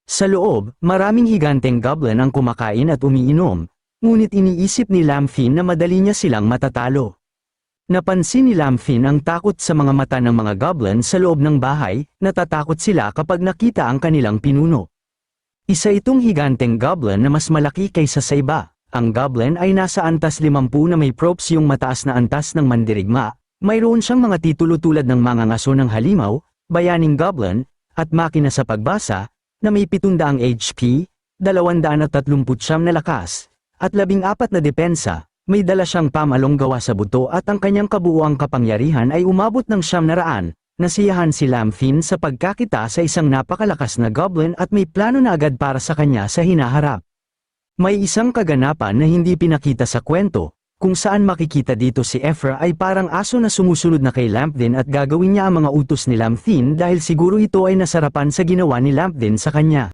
Sa loob, maraming higanteng goblin ang kumakain at umiinom, ngunit iniisip ni Lamfin na madali niya silang matatalo. Napansin ni Lamfin ang takot sa mga mata ng mga goblin sa loob ng bahay, natatakot sila kapag nakita ang kanilang pinuno. Isa itong higanteng goblin na mas malaki kaysa sa iba. Ang goblin ay nasa antas 50 na may props yung mataas na antas ng mandirigma, mayroon siyang mga titulo tulad ng mangangaso ng halimaw, bayaning goblin, at makina sa pagbasa, na may 700 HP, 239 na lakas, at 14 na depensa. May dala siyang pamalong gawa sa buto at ang kanyang kabuuang kapangyarihan ay umabot ng 900. Nasiyahan si Lamfin sa pagkakita sa isang napakalakas na goblin at may plano na agad para sa kanya sa hinaharap. May isang kaganapan na hindi pinakita sa kwento, kung saan makikita dito si Ephra ay parang aso na sumusunod na kay Lamfin at gagawin niya ang mga utos ni Lamfin dahil siguro ito ay nasarapan sa ginawa ni Lamfin sa kanya.